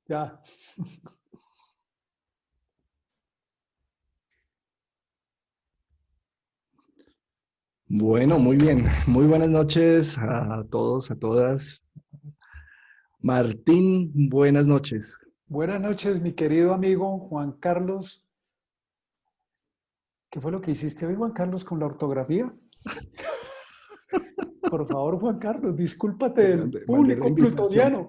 Ya. Bueno, muy bien. Muy buenas noches a todos, a todas. Martín, buenas noches. Buenas noches, mi querido amigo Juan Carlos. ¿Qué fue lo que hiciste hoy, Juan Carlos, con la ortografía? Por favor, Juan Carlos, discúlpate del Mandé la público invitación. plutoniano.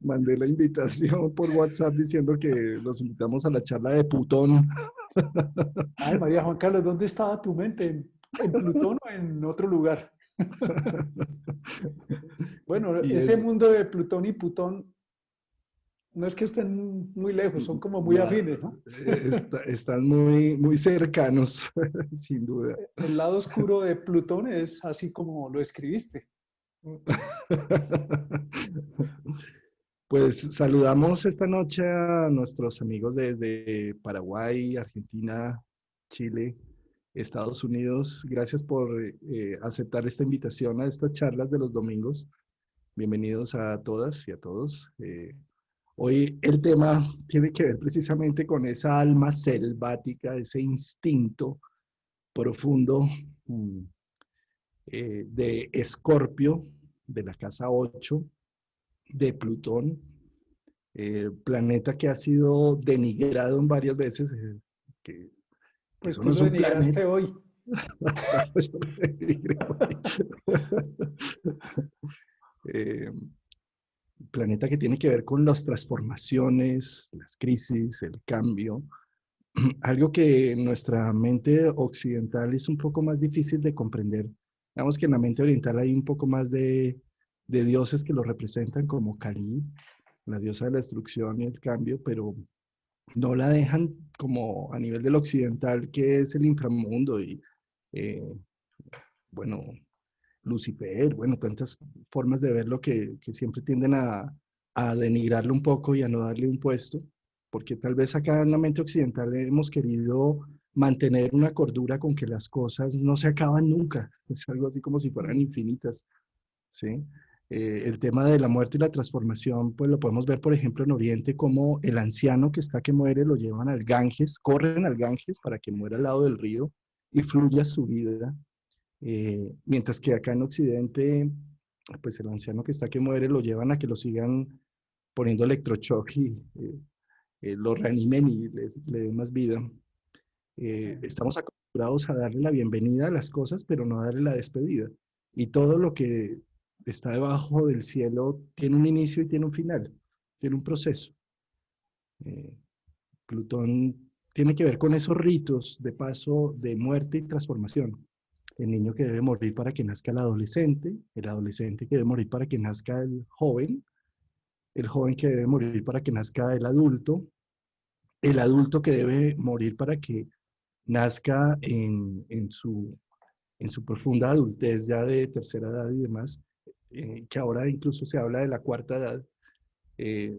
Mandé la invitación por WhatsApp diciendo que los invitamos a la charla de Putón. Ay, María Juan Carlos, ¿dónde estaba tu mente? ¿En Plutón o en otro lugar? Bueno, Y ese es, mundo de Plutón y Putón no es que estén muy lejos, son como muy no, afines, ¿no? están muy, muy cercanos, sin duda. El lado oscuro de Plutón es así como lo escribiste. Pues saludamos esta noche a nuestros amigos desde Paraguay, Argentina, Chile, Estados Unidos. Gracias por aceptar esta invitación a estas charlas de los domingos. Bienvenidos a todas y a todos. Hoy el tema tiene que ver precisamente con esa alma selvática, ese instinto profundo mm, de Escorpio, de la casa 8 de Plutón, planeta que ha sido denigrado en varias veces, que Pues eso no tú es lo un planeta. denigraste hoy. Hasta yo lo denigré hoy. Eh, Planeta que tiene que ver con las transformaciones, las crisis, el cambio, algo que en nuestra mente occidental es un poco más difícil de comprender. Digamos que en la mente oriental hay un poco más de dioses que lo representan como Kali, la diosa de la destrucción y el cambio, pero no la dejan como a nivel del occidental, que es el inframundo y, eh, bueno, Lucifer, bueno, tantas formas de verlo que siempre tienden a denigrarlo un poco y a no darle un puesto, porque tal vez acá en la mente occidental hemos querido mantener una cordura con que las cosas no se acaban nunca, es algo así como si fueran infinitas, ¿sí? El tema de la muerte y la transformación, pues lo podemos ver, por ejemplo, en Oriente, como el anciano que está que muere lo llevan al Ganges, corren al Ganges para que muera al lado del río y fluya su vida. Mientras que acá en Occidente, pues el anciano que está que muere lo llevan a que lo sigan poniendo electroshock y lo reanimen y le den más vida. Sí. Estamos acostumbrados a darle la bienvenida a las cosas, pero no a darle la despedida. Y todo lo que está debajo del cielo tiene un inicio y tiene un final, tiene un proceso. Eh, Plutón tiene que ver con esos ritos de paso de muerte y transformación. El niño que debe morir para que nazca el adolescente que debe morir para que nazca el joven que debe morir para que nazca el adulto que debe morir para que nazca en su profunda adultez ya de tercera edad y demás, que ahora incluso se habla de la cuarta edad, eh,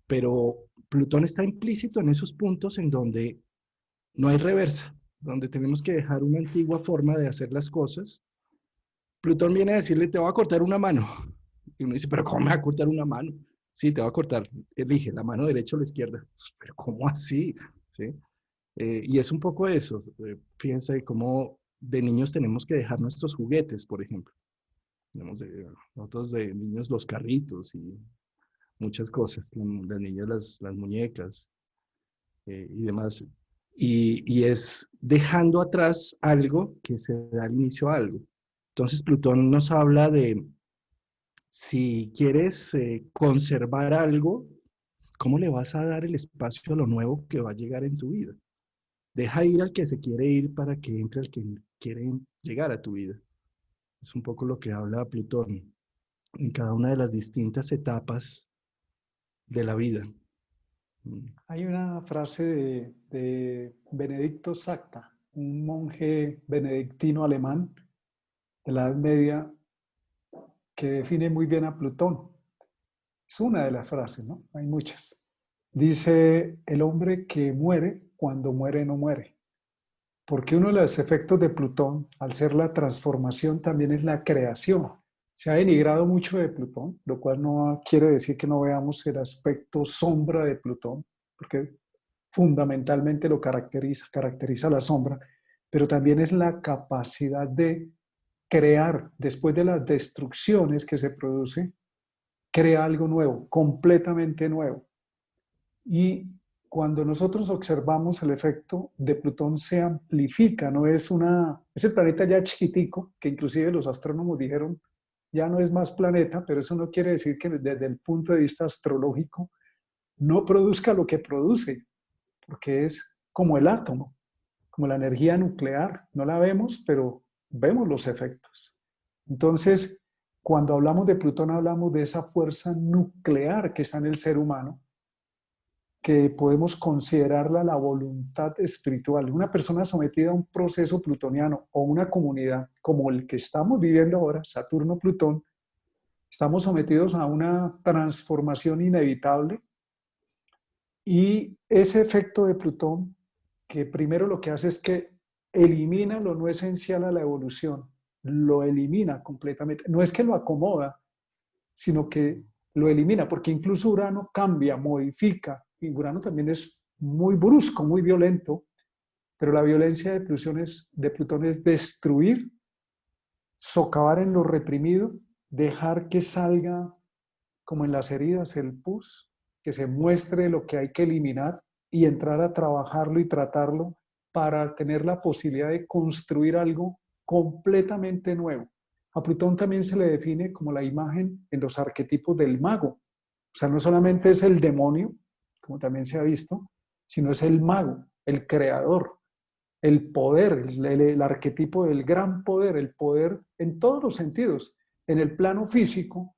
pero Plutón está implícito en esos puntos en donde no hay reversa, donde tenemos que dejar una antigua forma de hacer las cosas. Plutón viene a decirle, te voy a cortar una mano. Y uno dice, pero ¿cómo me va a cortar una mano? Sí, te va a cortar. Elige la mano derecha o la izquierda. Pero ¿cómo así? ¿Sí? Y es un poco eso. Fíjense cómo de niños tenemos que dejar nuestros juguetes, por ejemplo. Nosotros de niños los carritos y muchas cosas. Las niñas las muñecas y demás. Y es dejando atrás algo que se da al inicio a algo. Entonces Plutón nos habla de si quieres conservar algo, ¿cómo le vas a dar el espacio a lo nuevo que va a llegar en tu vida? Deja ir al que se quiere ir para que entre al que quiere llegar a tu vida. Es un poco lo que habla Plutón en cada una de las distintas etapas de la vida. Hay una frase de Benedicto Sacta, un monje benedictino alemán de la Edad Media que define muy bien a Plutón. Es una de las frases, ¿no? Hay muchas. Dice, el hombre que muere cuando muere no muere. Porque uno de los efectos de Plutón, al ser la transformación, también es la creación. Se ha denigrado mucho de Plutón, lo cual no quiere decir que no veamos el aspecto sombra de Plutón, porque fundamentalmente lo caracteriza la sombra, pero también es la capacidad de crear, después de las destrucciones que se produce, crea algo nuevo, completamente nuevo. Y cuando nosotros observamos el efecto de Plutón se amplifica, no es es el planeta ya chiquitico, que inclusive los astrónomos dijeron, ya no es más planeta, pero eso no quiere decir que desde el punto de vista astrológico no produzca lo que produce, porque es como el átomo, como la energía nuclear, no la vemos, pero vemos los efectos. Entonces, cuando hablamos de Plutón, hablamos de esa fuerza nuclear que está en el ser humano, que podemos considerarla la voluntad espiritual. Una persona sometida a un proceso plutoniano o una comunidad como el que estamos viviendo ahora, Saturno-Plutón, estamos sometidos a una transformación inevitable y ese efecto de Plutón, que primero lo que hace es que elimina lo no esencial a la evolución, lo elimina completamente. No es que lo acomoda, sino que lo elimina, porque incluso Urano cambia, modifica, y Urano también es muy brusco, muy violento, pero la violencia de Plutón es destruir, socavar en lo reprimido, dejar que salga como en las heridas el pus, que se muestre lo que hay que eliminar y entrar a trabajarlo y tratarlo para tener la posibilidad de construir algo completamente nuevo. A Plutón también se le define como la imagen en los arquetipos del mago. O sea, no solamente es el demonio, como también se ha visto, sino es el mago, el creador, el poder, el arquetipo del gran poder, el poder en todos los sentidos. En el plano físico,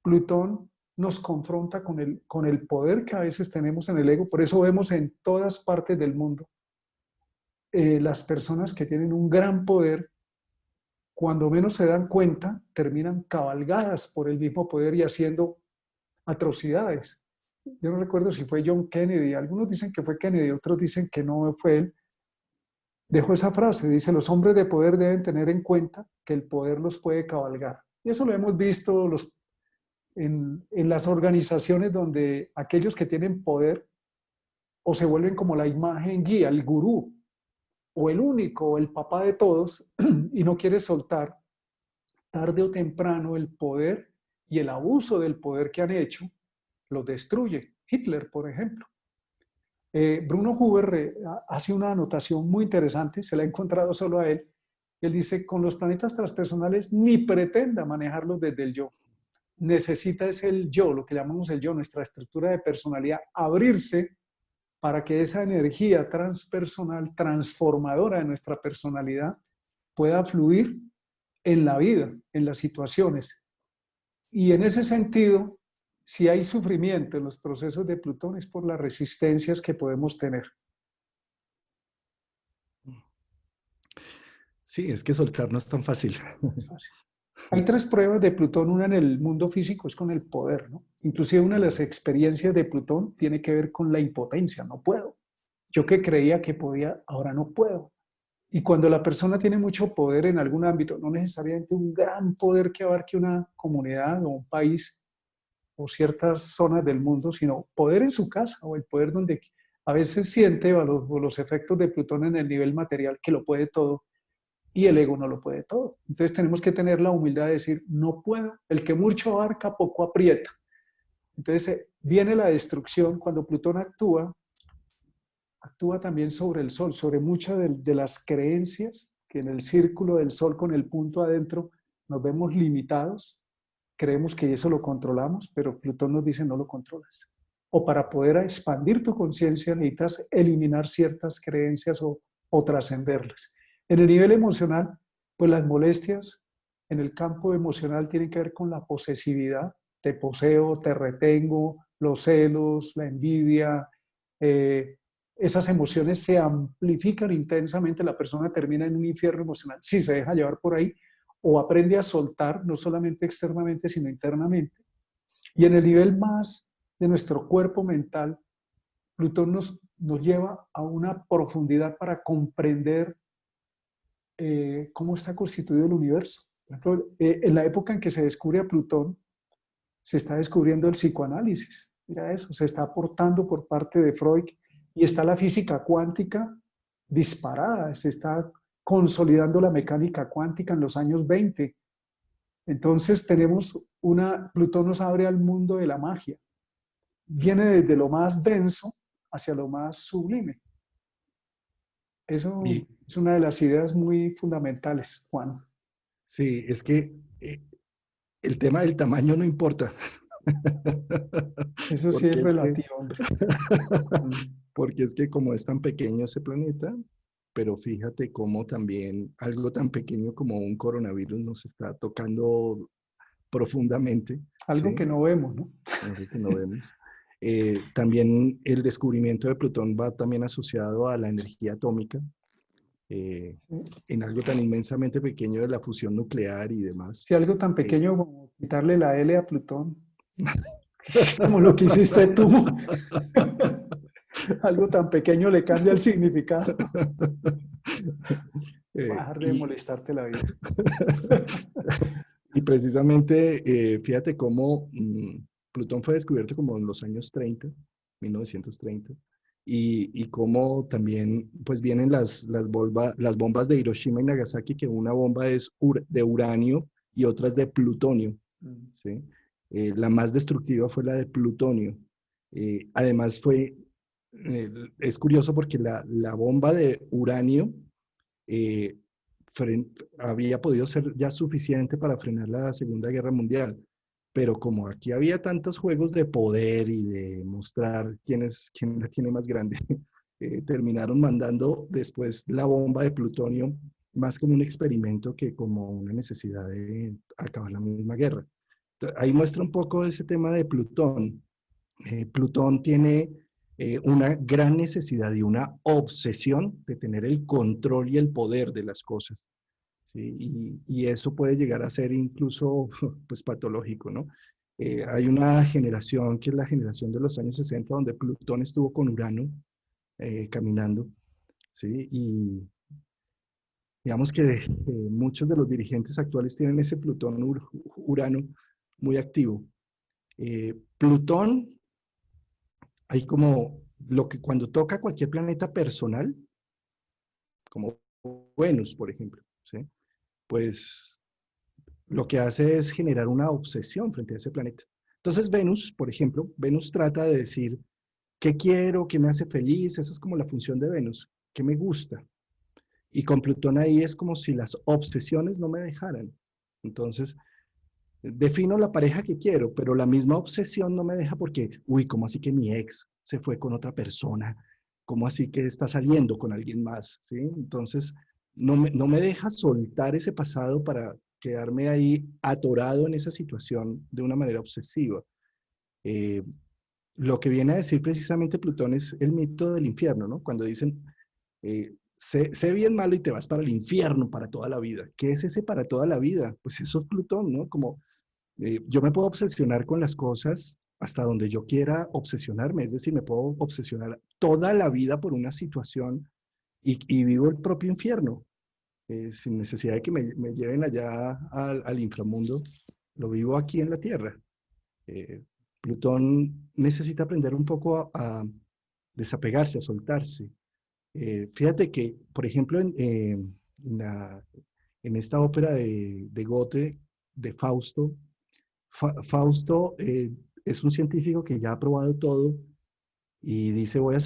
Plutón nos confronta con el poder que a veces tenemos en el ego. Por eso vemos en todas partes del mundo las personas que tienen un gran poder, cuando menos se dan cuenta, terminan cabalgadas por el mismo poder y haciendo atrocidades. Yo no recuerdo si fue John Kennedy, algunos dicen que fue Kennedy, otros dicen que no fue él. Dejó esa frase, dice, los hombres de poder deben tener en cuenta que el poder los puede cabalgar. Y eso lo hemos visto en las organizaciones donde aquellos que tienen poder o se vuelven como la imagen guía, el gurú, o el único, o el papá de todos, y no quiere soltar, tarde o temprano el poder y el abuso del poder que han hecho los destruye. Hitler, por ejemplo. Bruno Huber hace una anotación muy interesante, se la ha encontrado solo a él. Él dice, con los planetas transpersonales ni pretenda manejarlos desde el yo. Necesita es el yo, lo que llamamos el yo, nuestra estructura de personalidad, abrirse para que esa energía transpersonal, transformadora de nuestra personalidad, pueda fluir en la vida, en las situaciones. Y en ese sentido, si hay sufrimiento en los procesos de Plutón es por las resistencias que podemos tener. Sí, es que soltar no es tan fácil. Es fácil. Hay tres pruebas de Plutón, una en el mundo físico es con el poder, ¿no? Inclusive una de las experiencias de Plutón tiene que ver con la impotencia, no puedo. Yo que creía que podía, ahora no puedo. Y cuando la persona tiene mucho poder en algún ámbito, no necesariamente un gran poder que abarque una comunidad o un país o ciertas zonas del mundo, sino poder en su casa o el poder donde a veces siente los efectos de Plutón en el nivel material que lo puede todo y el ego no lo puede todo. Entonces tenemos que tener la humildad de decir, no puedo, el que mucho abarca, poco aprieta. Entonces viene la destrucción cuando Plutón actúa también sobre el Sol, sobre muchas de las creencias que en el círculo del Sol con el punto adentro nos vemos limitados, creemos que eso lo controlamos, pero Plutón nos dice no lo controlas. O para poder expandir tu conciencia necesitas eliminar ciertas creencias o trascenderlas. En el nivel emocional, pues las molestias en el campo emocional tienen que ver con la posesividad. Te poseo, te retengo, los celos, la envidia, esas emociones se amplifican intensamente, la persona termina en un infierno emocional si se deja llevar por ahí o aprende a soltar, no solamente externamente, sino internamente. Y en el nivel más de nuestro cuerpo mental, Plutón nos lleva a una profundidad para comprender cómo está constituido el universo. Por ejemplo, en la época en que se descubre a Plutón, se está descubriendo el psicoanálisis. Mira eso, se está aportando por parte de Freud y está la física cuántica disparada, se está consolidando la mecánica cuántica en los años 20. Entonces tenemos Plutón nos abre al mundo de la magia. Viene desde lo más denso hacia lo más sublime. Eso Y es una de las ideas muy fundamentales, Juan. sí, es que el tema del tamaño no importa. Eso sí es Porque es que, relativo, hombre. Mm. porque es que como es tan pequeño ese planeta, pero fíjate cómo también algo tan pequeño como un coronavirus nos está tocando profundamente, Algo que ¿sí? no vemos, ¿no? Algo que no vemos. También el descubrimiento de Plutón va también asociado a la energía atómica, eh, en algo tan inmensamente pequeño de la fusión nuclear y demás. Si algo tan Eh, pequeño como quitarle la L a Plutón, como lo que hiciste tú, algo tan pequeño le cambia el significado. Va a dejar de y, molestarte la vida. y precisamente, fíjate cómo Plutón fue descubierto como en los años 30, 1930, y cómo también pues vienen las bombas de Hiroshima y Nagasaki, que una bomba es de uranio y otra es de plutonio, Mm. ¿sí? La más destructiva fue la de plutonio. Además es curioso porque la bomba de uranio eh, había podido ser ya suficiente para frenar la Segunda Guerra Mundial. Pero como aquí había tantos juegos de poder y de mostrar quién la tiene más grande, terminaron mandando después la bomba de plutonio más como un experimento que como una necesidad de acabar la misma guerra. Entonces, ahí muestra un poco ese tema de Plutón. Plutón tiene una gran necesidad y una obsesión de tener el control y el poder de las cosas, ¿sí? Y eso puede llegar a ser incluso pues, patológico, ¿no? Hay una generación que es la generación de los años 60 donde Plutón estuvo con Urano caminando, ¿sí? Y digamos que muchos de los dirigentes actuales tienen ese Plutón-Urano muy activo. Plutón hay como lo que cuando toca cualquier planeta personal, como Venus, por ejemplo, ¿sí? Pues lo que hace es generar una obsesión frente a ese planeta. Entonces Venus, por ejemplo, Venus trata de decir, ¿qué quiero? ¿Qué me hace feliz? Esa es como la función de Venus, ¿qué me gusta? Y con Plutón ahí es como si las obsesiones no me dejaran. Entonces, defino la pareja que quiero, pero la misma obsesión no me deja porque, uy, ¿cómo así que mi ex se fue con otra persona? ¿Cómo así que está saliendo con alguien más? ¿Sí? Entonces, no me deja soltar ese pasado para quedarme ahí atorado en esa situación de una manera obsesiva. Eh, lo que viene a decir precisamente Plutón es el mito del infierno, ¿no? Cuando dicen, sé bien malo y te vas para el infierno para toda la vida. ¿Qué es ese para toda la vida? Pues eso es Plutón, ¿no? Como yo me puedo obsesionar con las cosas hasta donde yo quiera obsesionarme, es decir, me puedo obsesionar toda la vida por una situación y vivo el propio infierno, sin necesidad de que me lleven allá al inframundo, lo vivo aquí en la Tierra. Eh, Plutón necesita aprender un poco a desapegarse, a soltarse. Fíjate que, por ejemplo, en esta ópera de Goethe, de Fausto, Fausto es un científico que ya ha probado todo y dice, voy a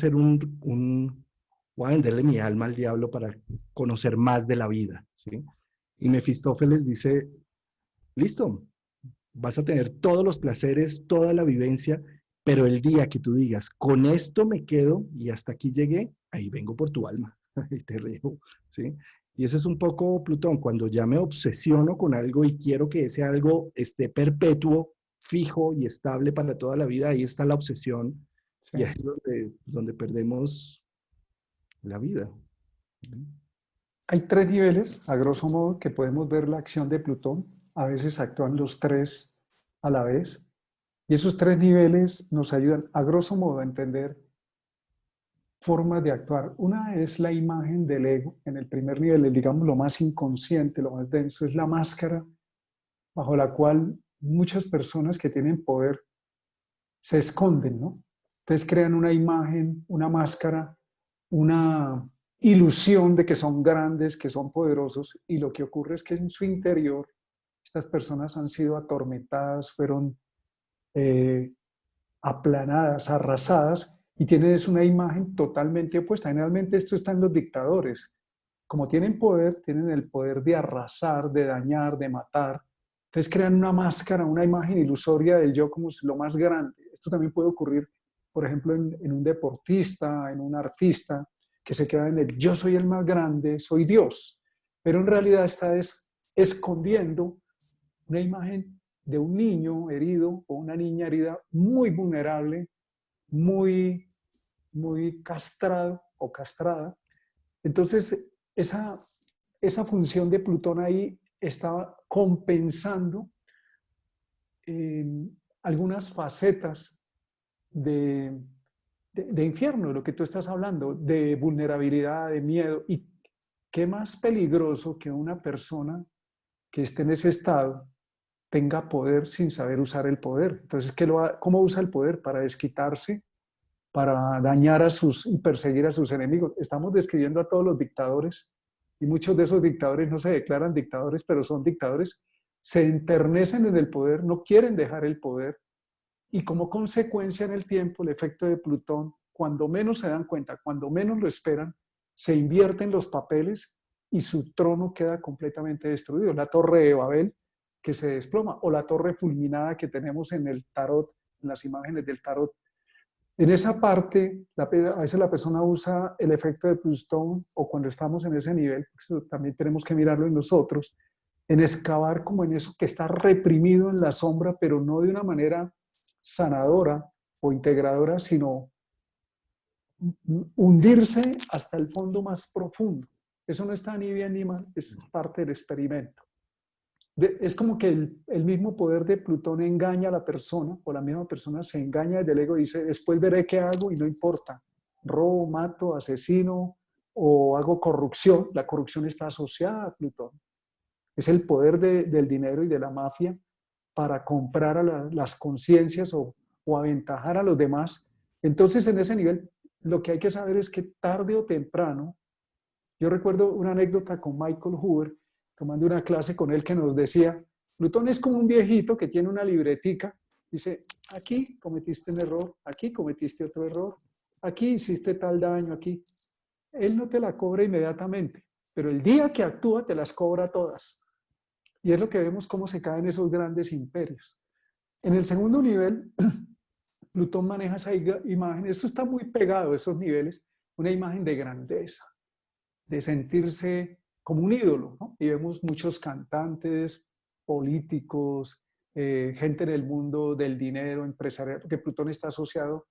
venderle mi alma al diablo para conocer más de la vida, ¿sí? Y Mefistófeles dice, listo, vas a tener todos los placeres, toda la vivencia, pero el día que tú digas, con esto me quedo y hasta aquí llegué, ahí vengo por tu alma y te río, ¿sí? Y ese es un poco Plutón, cuando ya me obsesiono con algo y quiero que ese algo esté perpetuo, fijo y estable para toda la vida, ahí está la obsesión Sí. y ahí es donde perdemos la vida. Hay tres niveles, a grosso modo, que podemos ver la acción de Plutón. A veces actúan los tres a la vez. Y esos tres niveles nos ayudan, a grosso modo, a entender formas de actuar. Una es la imagen del ego. En el primer nivel, digamos, lo más inconsciente, lo más denso, es la máscara bajo la cual muchas personas que tienen poder se esconden, ¿no? Entonces crean una imagen, una máscara, una ilusión de que son grandes, que son poderosos, y lo que ocurre es que en su interior estas personas han sido atormentadas, fueron eh, aplanadas, arrasadas, y tienen es una imagen totalmente opuesta. Generalmente esto está en los dictadores. Como tienen poder, tienen el poder de arrasar, de dañar, de matar. Entonces crean una máscara, una imagen ilusoria del yo como lo más grande. Esto también puede ocurrir, por ejemplo, en un deportista, en un artista, que se queda en el yo soy el más grande, soy Dios. Pero en realidad está escondiendo una imagen de un niño herido o una niña herida muy vulnerable, muy, muy castrado o castrada. Entonces, esa, esa función de Plutón ahí estaba compensando algunas facetas de, de infierno, de lo que tú estás hablando, de vulnerabilidad, de miedo. ¿Y qué más peligroso que una persona que esté en ese estado tenga poder sin saber usar el poder? Entonces, ¿cómo usa el poder? Para desquitarse, para dañar a sus y perseguir a sus enemigos. Estamos describiendo a todos los dictadores y muchos de esos dictadores no se declaran dictadores, pero son dictadores, se enternecen en el poder, no quieren dejar el poder y como consecuencia en el tiempo, el efecto de Plutón, cuando menos se dan cuenta, cuando menos lo esperan, se invierten los papeles y su trono queda completamente destruido. La torre de Babel que se desploma o la torre fulminada que tenemos en el tarot, en las imágenes del tarot. En esa parte, a veces la persona usa el efecto de Plutón o cuando estamos en ese nivel, también tenemos que mirarlo en nosotros, en excavar como en eso que está reprimido en la sombra, pero no de una manera sanadora o integradora, sino hundirse hasta el fondo más profundo. Eso no está ni bien ni mal, es parte del experimento. Es como que el mismo poder de Plutón engaña a la persona, o la misma persona se engaña del ego y dice, después veré qué hago y no importa. Robo, mato, asesino o hago corrupción. La corrupción está asociada a Plutón. Es el poder del dinero y de la mafia para comprar a las conciencias o aventajar a los demás. Entonces, en ese nivel, lo que hay que saber es que tarde o temprano, yo recuerdo una anécdota con Michael Hoover, tomando una clase con él que nos decía, Plutón es como un viejito que tiene una libretica, dice, aquí cometiste un error, aquí cometiste otro error, aquí hiciste tal daño, aquí. Él no te la cobra inmediatamente, pero el día que actúa te las cobra todas. Y es lo que vemos cómo se caen esos grandes imperios. En el segundo nivel, Plutón maneja esa imagen, eso está muy pegado, esos niveles, una imagen de grandeza, de sentirse como un ídolo, ¿no? Y vemos muchos cantantes, políticos, gente en el mundo del dinero, empresarial, porque Plutón está asociado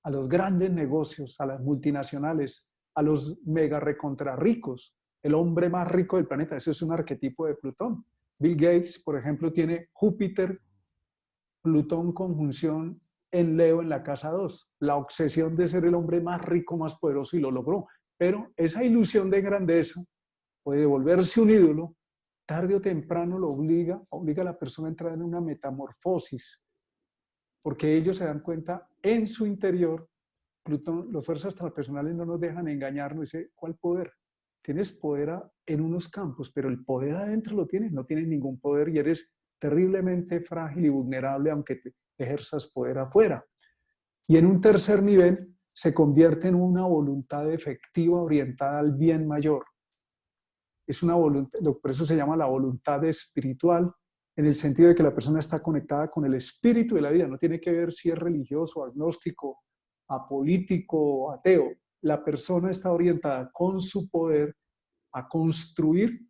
a los grandes negocios, a las multinacionales, a los mega recontra ricos, el hombre más rico del planeta, eso es un arquetipo de Plutón. Bill Gates, por ejemplo, tiene Júpiter, Plutón conjunción en Leo en la casa 2, la obsesión de ser el hombre más rico, más poderoso y lo logró. Pero esa ilusión de grandeza puede volverse un ídolo, tarde o temprano lo obliga a la persona a entrar en una metamorfosis, porque ellos se dan cuenta en su interior, Plutón, los fuerzas transpersonales no nos dejan engañarnos, dice, ¿cuál poder? Tienes poder en unos campos, pero el poder adentro lo tienes, no tienes ningún poder y eres terriblemente frágil y vulnerable aunque te ejerzas poder afuera. Y en un tercer nivel se convierte en una voluntad efectiva orientada al bien mayor. Es una voluntad, por eso se llama la voluntad espiritual, en el sentido de que la persona está conectada con el espíritu de la vida, no tiene que ver si es religioso, agnóstico, apolítico o ateo. La persona está orientada con su poder a construir,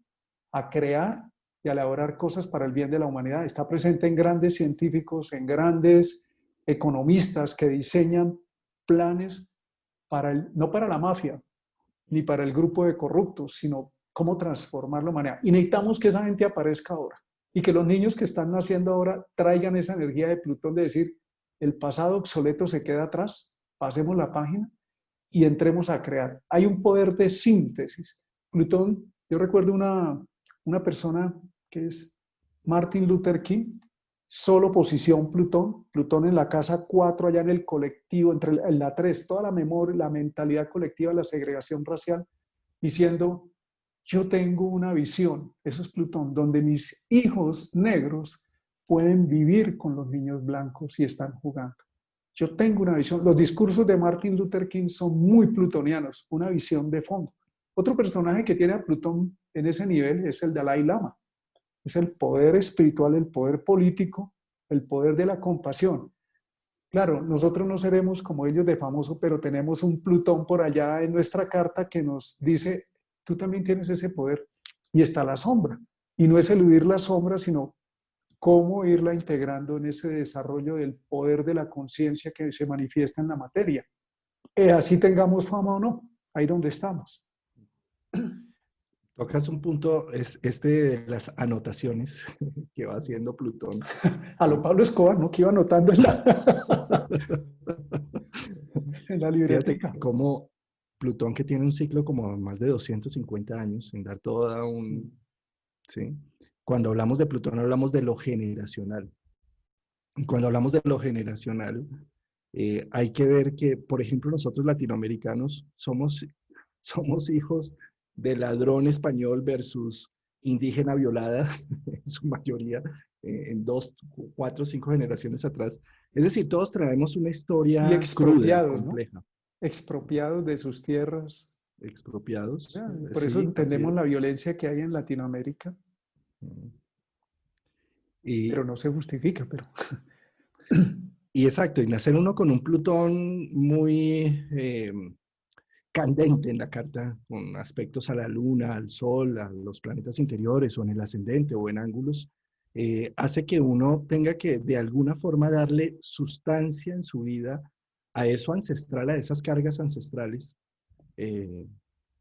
a crear y a elaborar cosas para el bien de la humanidad. Está presente en grandes científicos, en grandes economistas que diseñan planes no para la mafia, ni para el grupo de corruptos, sino cómo transformar la humanidad. Y necesitamos que esa gente aparezca ahora y que los niños que están naciendo ahora traigan esa energía de Plutón de decir, el pasado obsoleto se queda atrás, pasemos la página y entremos a crear. Hay un poder de síntesis. Plutón, yo recuerdo una persona que es Martin Luther King, solo posición Plutón, Plutón en la casa 4 allá en el colectivo, en la 3 toda la memoria, la mentalidad colectiva, la segregación racial, diciendo, yo tengo una visión, eso es Plutón, donde mis hijos negros pueden vivir con los niños blancos y están jugando. Yo tengo una visión. Los discursos de Martin Luther King son muy plutonianos, una visión de fondo. Otro personaje que tiene a Plutón en ese nivel es el Dalai Lama. Es el poder espiritual, el poder político, el poder de la compasión. Claro, nosotros no seremos como ellos de famoso, pero tenemos un Plutón por allá en nuestra carta que nos dice, tú también tienes ese poder. Y está la sombra. Y no es eludir la sombra, sino cómo irla integrando en ese desarrollo del poder de la conciencia que se manifiesta en la materia. Así tengamos fama o no, ahí donde estamos. Tocas un punto, es este de las anotaciones que va haciendo Plutón. A lo Pablo Escobar, ¿no? Que iba anotando en en la Fíjate libretica. cómo Plutón, que tiene un ciclo como más de 250 años, en dar toda un... ¿sí? Cuando hablamos de Plutón hablamos de lo generacional. Y cuando hablamos de lo generacional, hay que ver que, por ejemplo, nosotros latinoamericanos somos hijos de ladrón español versus indígena violada, en su mayoría, en 2, 4, 5 generaciones atrás. Es decir, todos traemos una Y historia cruda, expropiados, ¿no? compleja. Expropiados de sus tierras. Expropiados, Por eso sí, así entendemos es. la violencia que hay en Latinoamérica, Y, pero no se justifica, pero... y exacto, y nacer uno con un Plutón muy candente en la carta, con aspectos a la Luna, al Sol, a los planetas interiores, o en el ascendente, o en ángulos, hace que uno tenga que de alguna forma darle sustancia en su vida a eso ancestral, a esas cargas ancestrales eh,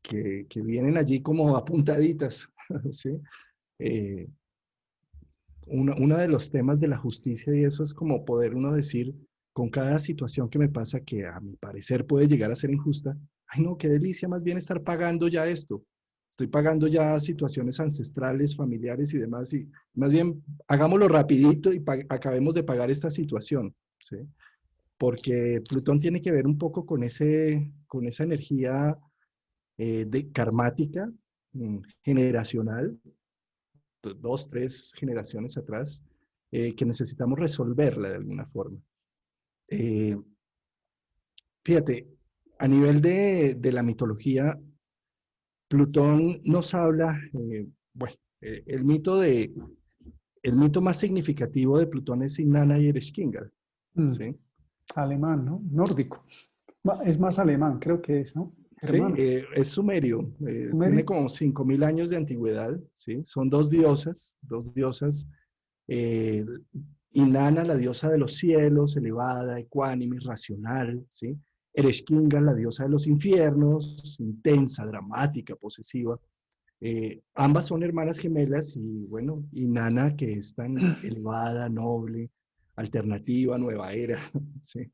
que vienen allí como apuntaditas, ¿sí? Eh, uno de los temas de la justicia y eso es como poder uno decir, con cada situación que me pasa que a mi parecer puede llegar a ser injusta, ay no, qué delicia más bien estar pagando ya esto. Estoy pagando ya situaciones ancestrales, familiares y demás, y más bien hagámoslo rapidito y acabemos de pagar esta situación, ¿sí? Porque Plutón tiene que ver un poco con esa energía de karmática, generacional, 2, 3 generaciones atrás, que necesitamos resolverla de alguna forma. Eh, Fíjate, a nivel de la mitología, Plutón nos habla, bueno, el mito más significativo de Plutón es Inanna y Ereshkigal, ¿sí? Alemán, ¿no? Nórdico. Es más alemán, creo que es, ¿no? Sí, Germano. es sumerio, tiene Sumerio. como 5000 años de antigüedad, ¿sí? Son dos diosas. Eh, Inanna, la diosa de los cielos, elevada, ecuánime, racional, ¿sí? Ereshkigal, la diosa de los infiernos, intensa, dramática, posesiva. Ambas son hermanas gemelas y bueno, Inanna, que es tan elevada, noble, alternativa, nueva era, ¿sí?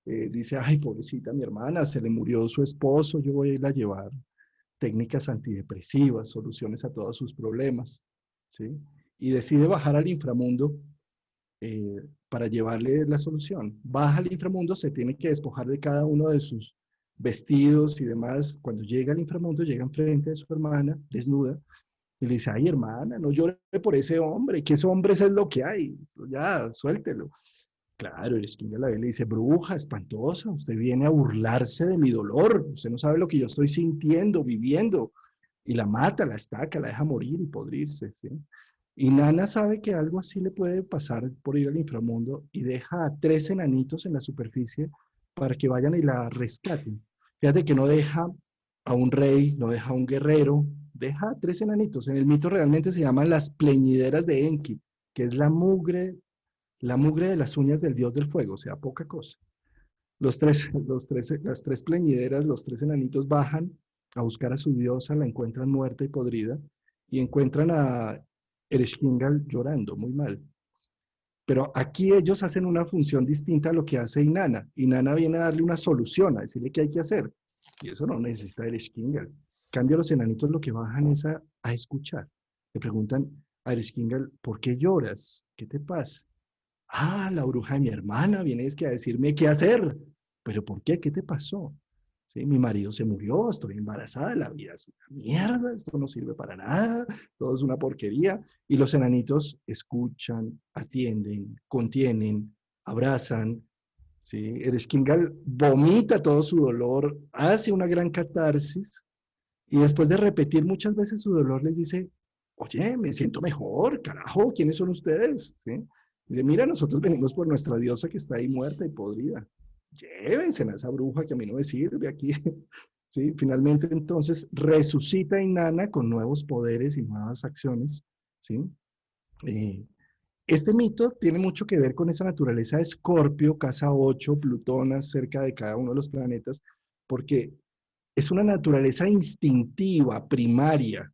Dice, ay, pobrecita mi hermana, se le murió su esposo, yo voy a ir a llevar técnicas antidepresivas, soluciones a todos sus problemas, ¿sí? Y decide bajar al inframundo para llevarle la solución. Baja al inframundo, se tiene que despojar de cada uno de sus vestidos y demás. Cuando llega al inframundo, llega enfrente de su hermana, desnuda, y le dice, ay, hermana, no llore por ese hombre, que ese hombre es lo que hay, ya, suéltelo. Claro, el espíritu de la ve le dice, bruja, espantosa, usted viene a burlarse de mi dolor, usted no sabe lo que yo estoy sintiendo, viviendo, y la mata, la estaca, la deja morir y podrirse, ¿sí? Y Nana sabe que algo así le puede pasar por ir al inframundo y deja a 3 enanitos en la superficie para que vayan y la rescaten. Fíjate que no deja a un rey, no deja a un guerrero, deja a 3 enanitos. En el mito realmente se llaman las pleñideras de Enki, que es la mugre de las uñas del dios del fuego, o sea, poca cosa. Las 3 pleñideras, los 3 enanitos bajan a buscar a su diosa, la encuentran muerta y podrida, y encuentran a Ereshkigal llorando, muy mal. Pero aquí ellos hacen una función distinta a lo que hace Inanna. Inanna viene a darle una solución, a decirle qué hay que hacer. Y eso no necesita el Ereskkigal. En cambio, los enanitos lo que bajan es a escuchar. Le preguntan a Ereskkigal, ¿por qué lloras? ¿Qué te pasa? Ah, la bruja de mi hermana viene es que a decirme qué hacer. ¿Pero por qué? ¿Qué te pasó? ¿Sí? Mi marido se murió, estoy embarazada, la vida es una mierda, esto no sirve para nada, todo es una porquería. Y los enanitos escuchan, atienden, contienen, abrazan. ¿Sí? Ereskkigal vomita todo su dolor, hace una gran catarsis y después de repetir muchas veces su dolor les dice, oye, me siento mejor, carajo, ¿quiénes son ustedes? ¿Sí? Dice, mira, nosotros venimos por nuestra diosa que está ahí muerta y podrida. Llévense a esa bruja que a mí no me sirve aquí. ¿Sí? Finalmente entonces resucita Inanna con nuevos poderes y nuevas acciones. ¿Sí? Eh, este mito tiene mucho que ver con esa naturaleza de Escorpio, casa 8, Plutón cerca de cada uno de los planetas, porque es una naturaleza instintiva, primaria.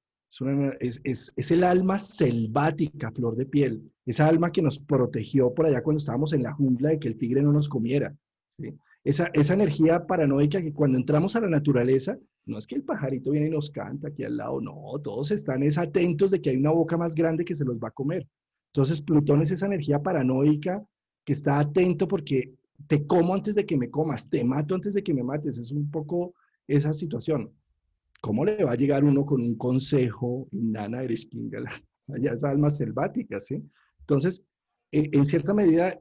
Es el alma selvática, flor de piel. Esa alma que nos protegió por allá cuando estábamos en la jungla de que el tigre no nos comiera. ¿Sí? Esa energía paranoica que cuando entramos a la naturaleza, no es que el pajarito viene y nos canta aquí al lado, no, todos están atentos de que hay una boca más grande que se los va a comer. Entonces Plutón es esa energía paranoica que está atento porque te como antes de que me comas, te mato antes de que me mates. Es un poco esa situación. ¿Cómo le va a llegar uno con un consejo Inanna Ereskkigal a esas almas selváticas? ¿Sí? Entonces, en cierta medida,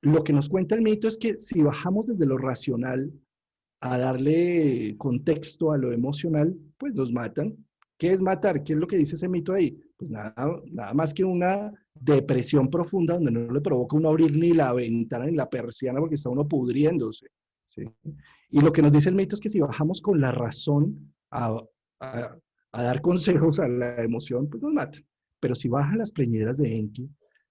lo que nos cuenta el mito es que si bajamos desde lo racional a darle contexto a lo emocional, pues nos matan. ¿Qué es matar? ¿Qué es lo que dice ese mito ahí? Pues nada más que una depresión profunda donde no le provoca uno abrir ni la ventana ni la persiana porque está uno pudriéndose. ¿Sí? Y lo que nos dice el mito es que si bajamos con la razón a, a dar consejos a la emoción, pues nos matan. Pero si bajan las preñeras de Enki,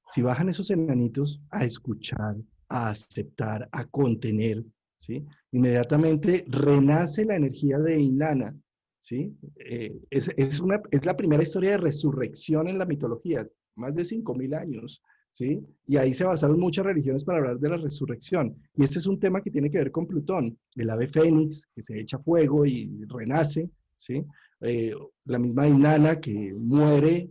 si bajan esos enanitos a escuchar, a aceptar, a contener, ¿sí? Inmediatamente renace la energía de Inanna, ¿sí? Es la primera historia de resurrección en la mitología, más de 5.000 años, ¿sí? Y ahí se basaron muchas religiones para hablar de la resurrección. Y este es un tema que tiene que ver con Plutón, el ave fénix, que se echa fuego y renace, ¿sí? La misma Inanna que muere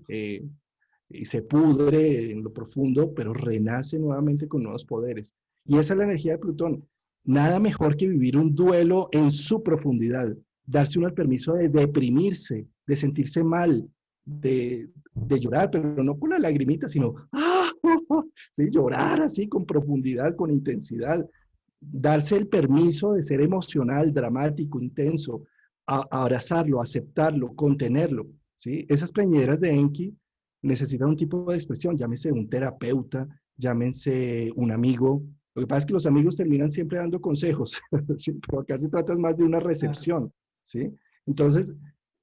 y se pudre en lo profundo, pero renace nuevamente con nuevos poderes. Y esa es la energía de Plutón. Nada mejor que vivir un duelo en su profundidad, darse uno el permiso de deprimirse, de sentirse mal, de llorar, pero no con la lagrimita, sino ¿sí? Llorar así con profundidad, con intensidad, darse el permiso de ser emocional, dramático, intenso, abrazarlo, aceptarlo, contenerlo. ¿Sí? Esas preñeras de Enki necesitan un tipo de expresión, llámese un terapeuta, llámense un amigo. Lo que pasa es que los amigos terminan siempre dando consejos, ¿sí? Pero acá se trata más de una Claro. recepción. ¿Sí? Entonces,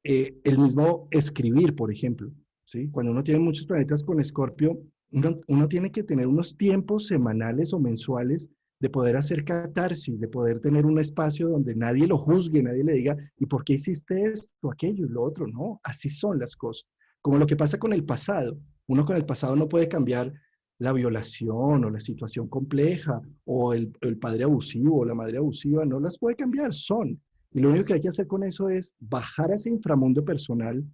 el mismo escribir, por ejemplo, ¿sí? Cuando uno tiene muchos planetas con Escorpio, uno tiene que tener unos tiempos semanales o mensuales de poder hacer catarsis, de poder tener un espacio donde nadie lo juzgue, nadie le diga, ¿y por qué hiciste esto, aquello y lo otro? No, así son las cosas. Como lo que pasa con el pasado. Uno con el pasado no puede cambiar la violación o la situación compleja o el padre abusivo o la madre abusiva, no las puede cambiar, son. Y lo único que hay que hacer con eso es bajar a ese inframundo personal,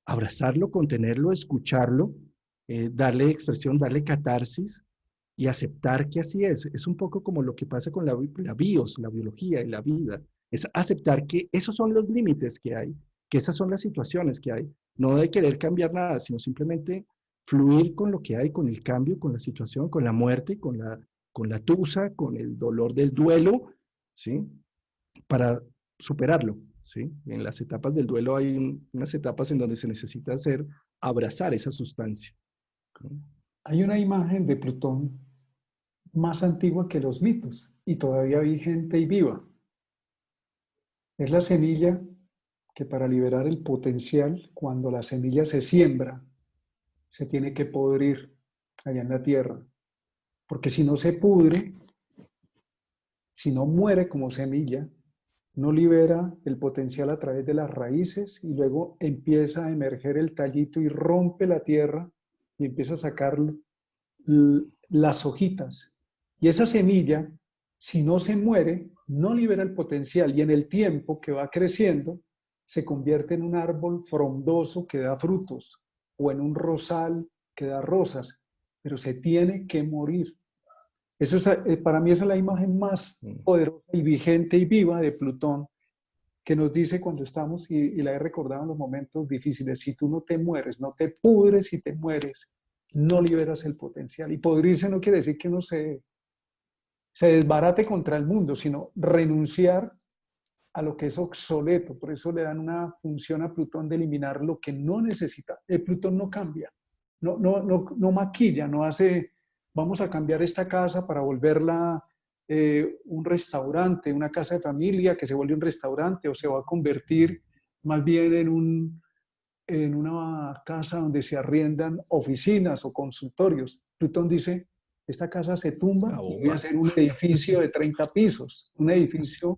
abrazarlo, contenerlo, escucharlo, darle expresión, darle catarsis y aceptar que así es. Es un poco como lo que pasa con la bios, la biología y la vida. Es aceptar que esos son los límites que hay, que esas son las situaciones que hay. No de querer cambiar nada, sino simplemente fluir con lo que hay, con el cambio, con la situación, con la muerte, con la tusa, con el dolor del duelo, ¿sí? Para superarlo, ¿sí? En las etapas del duelo hay unas etapas en donde se necesita abrazar esa sustancia. ¿No? Hay una imagen de Plutón más antigua que los mitos y todavía vigente y viva. Es la semilla que para liberar el potencial, cuando la semilla se siembra, se tiene que podrir allá en la tierra. Porque si no se pudre, si no muere como semilla, no libera el potencial a través de las raíces y luego empieza a emerger el tallito y rompe la tierra y empieza a sacar las hojitas. Y esa semilla si no se muere, no libera el potencial y en el tiempo que va creciendo se convierte en un árbol frondoso que da frutos o en un rosal que da rosas, pero se tiene que morir. Eso es, para mí esa es la imagen más poderosa y vigente y viva de Plutón, que nos dice cuando estamos, y la he recordado en los momentos difíciles, si tú no te mueres, no te pudres y te mueres, no liberas el potencial. Y podrirse no quiere decir que uno se desbarate contra el mundo, sino renunciar a lo que es obsoleto. Por eso le dan una función a Plutón de eliminar lo que no necesita. El Plutón no cambia, no maquilla, no hace, vamos a cambiar esta casa para volverla un restaurante, una casa de familia que se vuelve un restaurante o se va a convertir más bien en una casa donde se arriendan oficinas o consultorios. Plutón dice, esta casa se tumba y voy a hacer un edificio de 30 pisos, un edificio.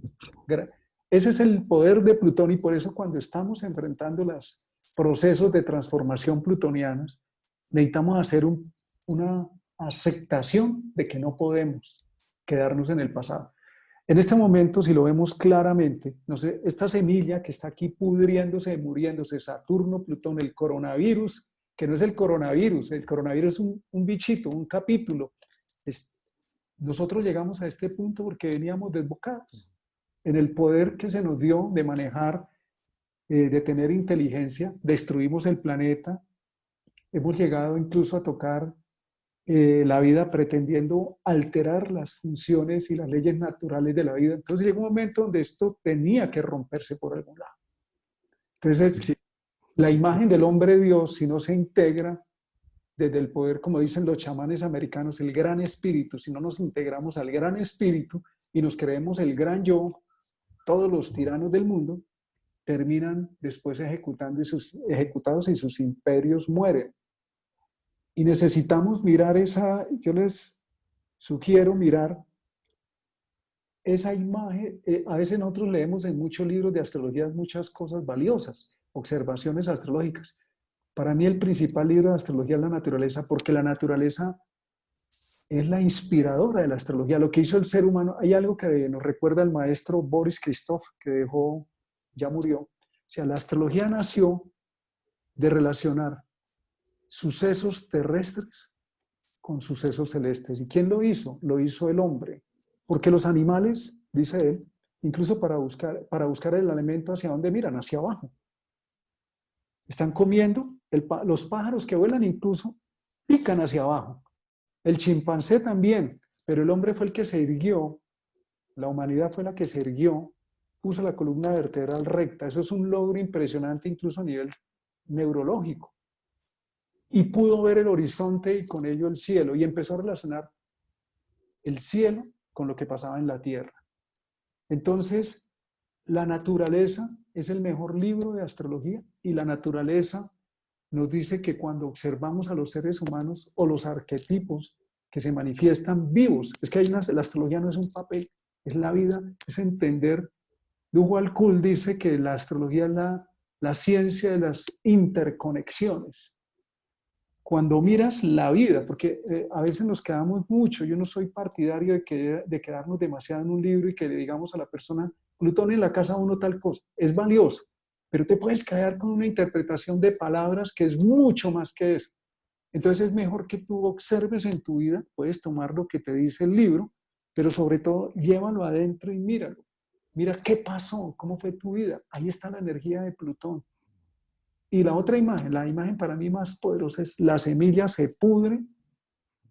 Ese es el poder de Plutón y por eso cuando estamos enfrentando los procesos de transformación plutonianas, necesitamos hacer una aceptación de que no podemos quedarnos en el pasado. En este momento, si lo vemos claramente, no sé, esta semilla que está aquí pudriéndose, muriéndose, Saturno, Plutón, el coronavirus, que no es el coronavirus es un bichito, un capítulo. Nosotros llegamos a este punto porque veníamos desbocados en el poder que se nos dio de manejar, de tener inteligencia, destruimos el planeta, hemos llegado incluso a tocar la vida pretendiendo alterar las funciones y las leyes naturales de la vida. Entonces llegó un momento donde esto tenía que romperse por algún lado. Entonces, sí, la imagen del hombre Dios, si no se integra desde el poder, como dicen los chamanes americanos, el gran espíritu, si no nos integramos al gran espíritu y nos creemos el gran yo, todos los tiranos del mundo terminan después ejecutados y sus imperios mueren. Y necesitamos mirar yo les sugiero mirar esa imagen. A veces nosotros leemos en muchos libros de astrología muchas cosas valiosas, observaciones astrológicas. Para mí el principal libro de astrología es la naturaleza, porque la naturaleza es la inspiradora de la astrología. Lo que hizo el ser humano, hay algo que nos recuerda el maestro Boris Christoph, que ya murió. O sea, la astrología nació de relacionar sucesos terrestres con sucesos celestes. ¿Y quién lo hizo? Lo hizo el hombre. Porque los animales, dice él, incluso para buscar el alimento, ¿hacia dónde miran? Hacia abajo. Están comiendo, los pájaros que vuelan incluso pican hacia abajo. El chimpancé también, pero el hombre fue el que se irguió, la humanidad fue la que se irguió, puso la columna vertebral recta. Eso es un logro impresionante incluso a nivel neurológico. Y pudo ver el horizonte y con ello el cielo, y empezó a relacionar el cielo con lo que pasaba en la tierra. Entonces, la naturaleza es el mejor libro de astrología, y la naturaleza nos dice que cuando observamos a los seres humanos o los arquetipos que se manifiestan vivos, es que la astrología no es un papel, es la vida, es entender. Dujo Al-Kul dice que la astrología es la ciencia de las interconexiones. Cuando miras la vida, porque a veces nos quedamos mucho, yo no soy partidario de quedarnos demasiado en un libro y que le digamos a la persona, Plutón en la casa 1 tal cosa, es valioso, pero te puedes quedar con una interpretación de palabras que es mucho más que eso. Entonces es mejor que tú observes en tu vida, puedes tomar lo que te dice el libro, pero sobre todo llévalo adentro y míralo. Mira qué pasó, cómo fue tu vida. Ahí está la energía de Plutón. Y la otra imagen, la imagen para mí más poderosa es la semilla se pudre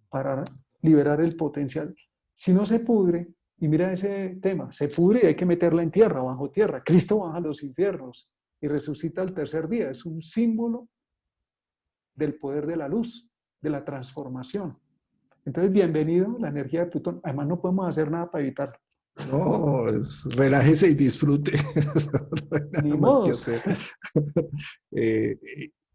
para liberar el potencial. Si no se pudre, y mira ese tema, se pudre y hay que meterla en tierra, bajo tierra. Cristo baja a los infiernos y resucita al tercer día. Es un símbolo del poder de la luz, de la transformación. Entonces, bienvenido a la energía de Plutón. Además, no podemos hacer nada para evitarlo. No, relájese y disfrute. No hay Ni nada más que modos. hacer.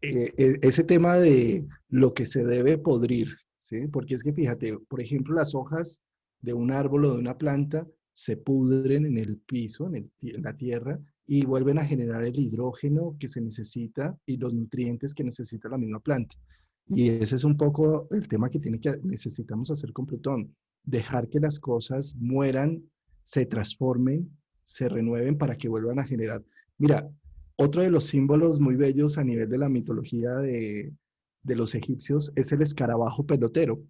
Ese tema de lo que se debe podrir, ¿sí? Porque es que fíjate, por ejemplo, las hojas de un árbol o de una planta se pudren en el piso, en la tierra, y vuelven a generar el hidrógeno que se necesita y los nutrientes que necesita la misma planta. Y ese es un poco el tema que necesitamos hacer con Plutón. dejar que las cosas mueran, se transformen, se renueven para que vuelvan a generar. Mira, otro de los símbolos muy bellos a nivel de la mitología de los egipcios es el escarabajo pelotero.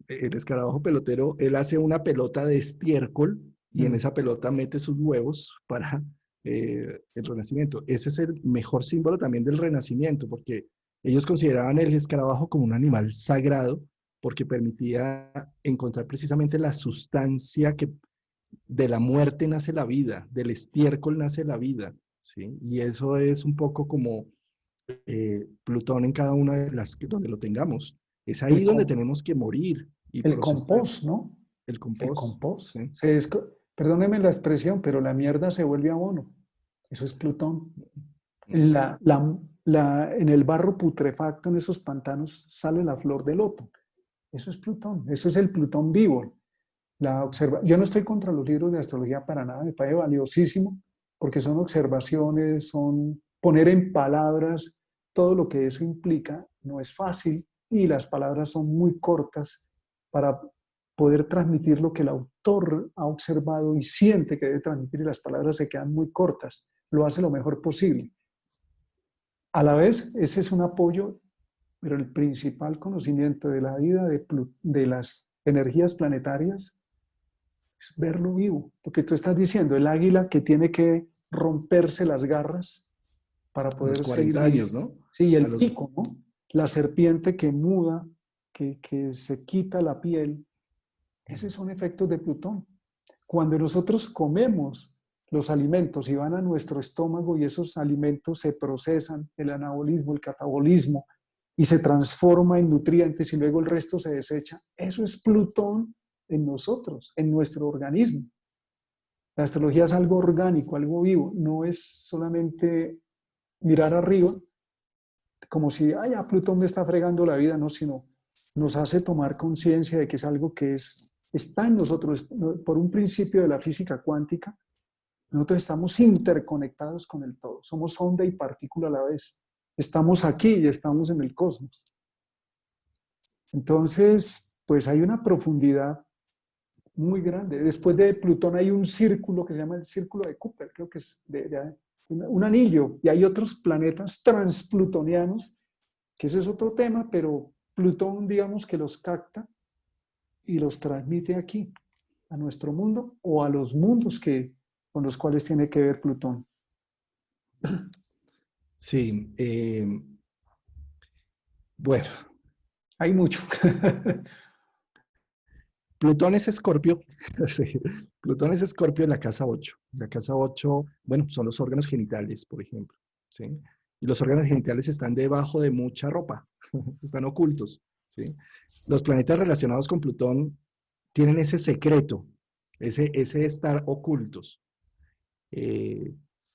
El escarabajo pelotero, él hace una pelota de estiércol y en esa pelota mete sus huevos para el renacimiento. Ese es el mejor símbolo también del renacimiento, porque ellos consideraban el escarabajo como un animal sagrado, porque permitía encontrar precisamente la sustancia que de la muerte nace la vida, del estiércol nace la vida, ¿sí? Y eso es un poco como Plutón en cada una de las que donde lo tengamos. Es El, ahí donde com- tenemos que morir y el procesar compost, ¿no? el El compost, compost. ¿sí? Perdóneme la expresión, pero la mierda se vuelve abono. Eso es Plutón. Ujú. En el barro putrefacto, en esos pantanos, sale la flor de loto. Eso es Plutón. Eso es el Plutón vivo. Yo no estoy contra los libros de astrología para nada. Me parece valiosísimo porque son observaciones, son poner en palabras todo lo que eso implica. No es fácil y las palabras son muy cortas para poder transmitir lo que el autor ha observado y siente que debe transmitir y las palabras se quedan muy cortas. Lo hace lo mejor posible. A la vez, ese es un apoyo, pero el principal conocimiento de la vida de las energías planetarias es verlo vivo. Lo que tú estás diciendo, el águila que tiene que romperse las garras para A los poder seguir 40 vivo. años, ¿no? Sí, A el los, pico, ¿no? La serpiente que muda, que se quita la piel. Esos son efectos de Plutón. Cuando nosotros comemos los alimentos y van a nuestro estómago y esos alimentos se procesan, el anabolismo, el catabolismo, y se transforma en nutrientes y luego el resto se desecha, eso es Plutón en nosotros, en nuestro organismo. La astrología es algo orgánico, algo vivo, no es solamente mirar arriba como si, ay, ya Plutón me está fregando la vida, no, sino nos hace tomar conciencia de que es algo que está en nosotros, por un principio de la física cuántica, nosotros estamos interconectados con el todo, somos onda y partícula a la vez, estamos aquí y estamos en el cosmos. Entonces, pues hay una profundidad muy grande. Después de Plutón hay un círculo que se llama el círculo de Cooper, creo que es un anillo, y hay otros planetas transplutonianos, que ese es otro tema, pero Plutón, digamos que los capta y los transmite aquí, a nuestro mundo o a los mundos con los cuales tiene que ver Plutón. sí, bueno, Hay mucho. Plutón es Escorpio, sí, Plutón es Escorpio en la casa 8. La casa 8, bueno, son los órganos genitales, por ejemplo, ¿sí? Y los órganos genitales están debajo de mucha ropa, están ocultos, ¿sí? Los planetas relacionados con Plutón tienen ese secreto, ese estar ocultos. Eh,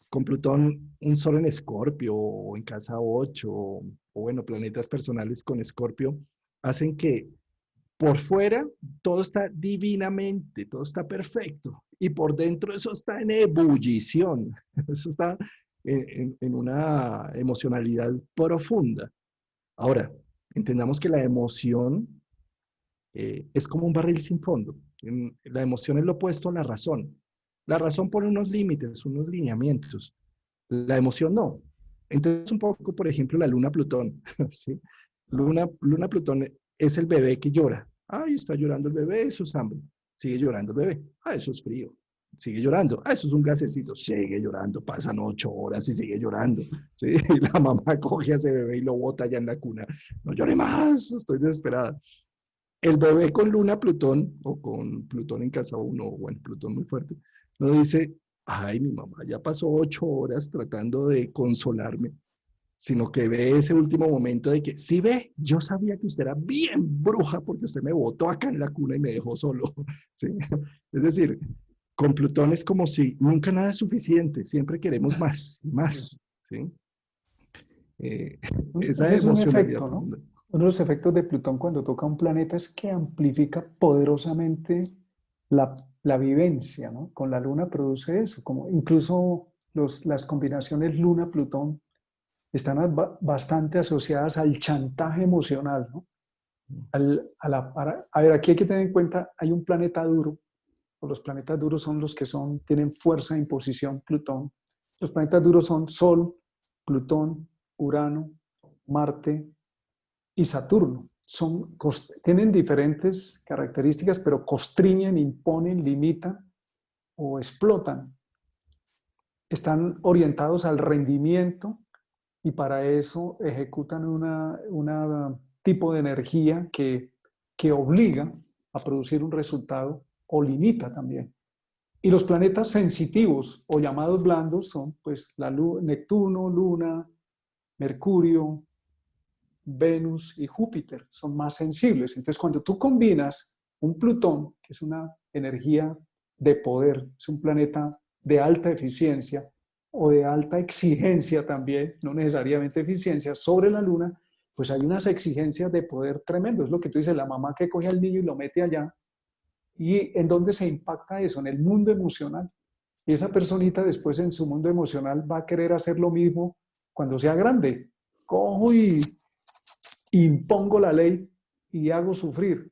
con Plutón, un sol en Escorpio o en casa 8, o bueno, planetas personales con Escorpio, hacen que por fuera todo está divinamente, todo está perfecto, y por dentro eso está en ebullición, eso está en una emocionalidad profunda. Ahora, entendamos que la emoción es como un barril sin fondo. La emoción es lo opuesto a la razón. La razón pone unos límites, unos lineamientos. La emoción no. Entonces, un poco, por ejemplo, la luna Plutón. ¿Sí? Luna Plutón es el bebé que llora. Ay, está llorando el bebé, eso es hambre. Sigue llorando el bebé. Ah, eso es frío. Sigue llorando. Ah, eso es un gasecito. Sigue llorando. Pasan 8 horas y sigue llorando. ¿Sí? Y la mamá coge a ese bebé y lo bota allá en la cuna. No llore más, estoy desesperada. El bebé con luna Plutón, o con Plutón en casa 1, o bueno, Plutón muy fuerte, no dice, ay, mi mamá ya pasó 8 horas tratando de consolarme, sino que ve ese último momento de que, sí ve, yo sabía que usted era bien bruja porque usted me botó acá en la cuna y me dejó solo. ¿Sí? Es decir, con Plutón es como si nunca nada es suficiente, siempre queremos más, más. ¿Sí? Eh, esa Ese es un emocionalidad efecto, ¿no? profunda. Uno de los efectos de Plutón cuando toca un planeta es que amplifica poderosamente la, la vivencia, ¿no? Con la Luna produce eso, como incluso las combinaciones Luna-Plutón están bastante asociadas al chantaje emocional, ¿no? A ver, aquí hay que tener en cuenta, hay un planeta duro, o los planetas duros son los que tienen fuerza de imposición, Plutón. Los planetas duros son Sol, Plutón, Urano, Marte y Saturno. Tienen diferentes características, pero constriñen, imponen, limitan o explotan. Están orientados al rendimiento y para eso ejecutan una tipo de energía que obliga a producir un resultado o limita también. Y los planetas sensitivos o llamados blandos son pues Neptuno, Luna, Mercurio, Venus y Júpiter. Son más sensibles. Entonces cuando tú combinas un Plutón, que es una energía de poder, es un planeta de alta eficiencia o de alta exigencia también, no necesariamente eficiencia, sobre la Luna, pues hay unas exigencias de poder tremendo. Es lo que tú dices, la mamá que coge al niño y lo mete allá. ¿Y en dónde se impacta eso? En el mundo emocional. Y esa personita después en su mundo emocional va a querer hacer lo mismo cuando sea grande. Cojo y impongo la ley y hago sufrir.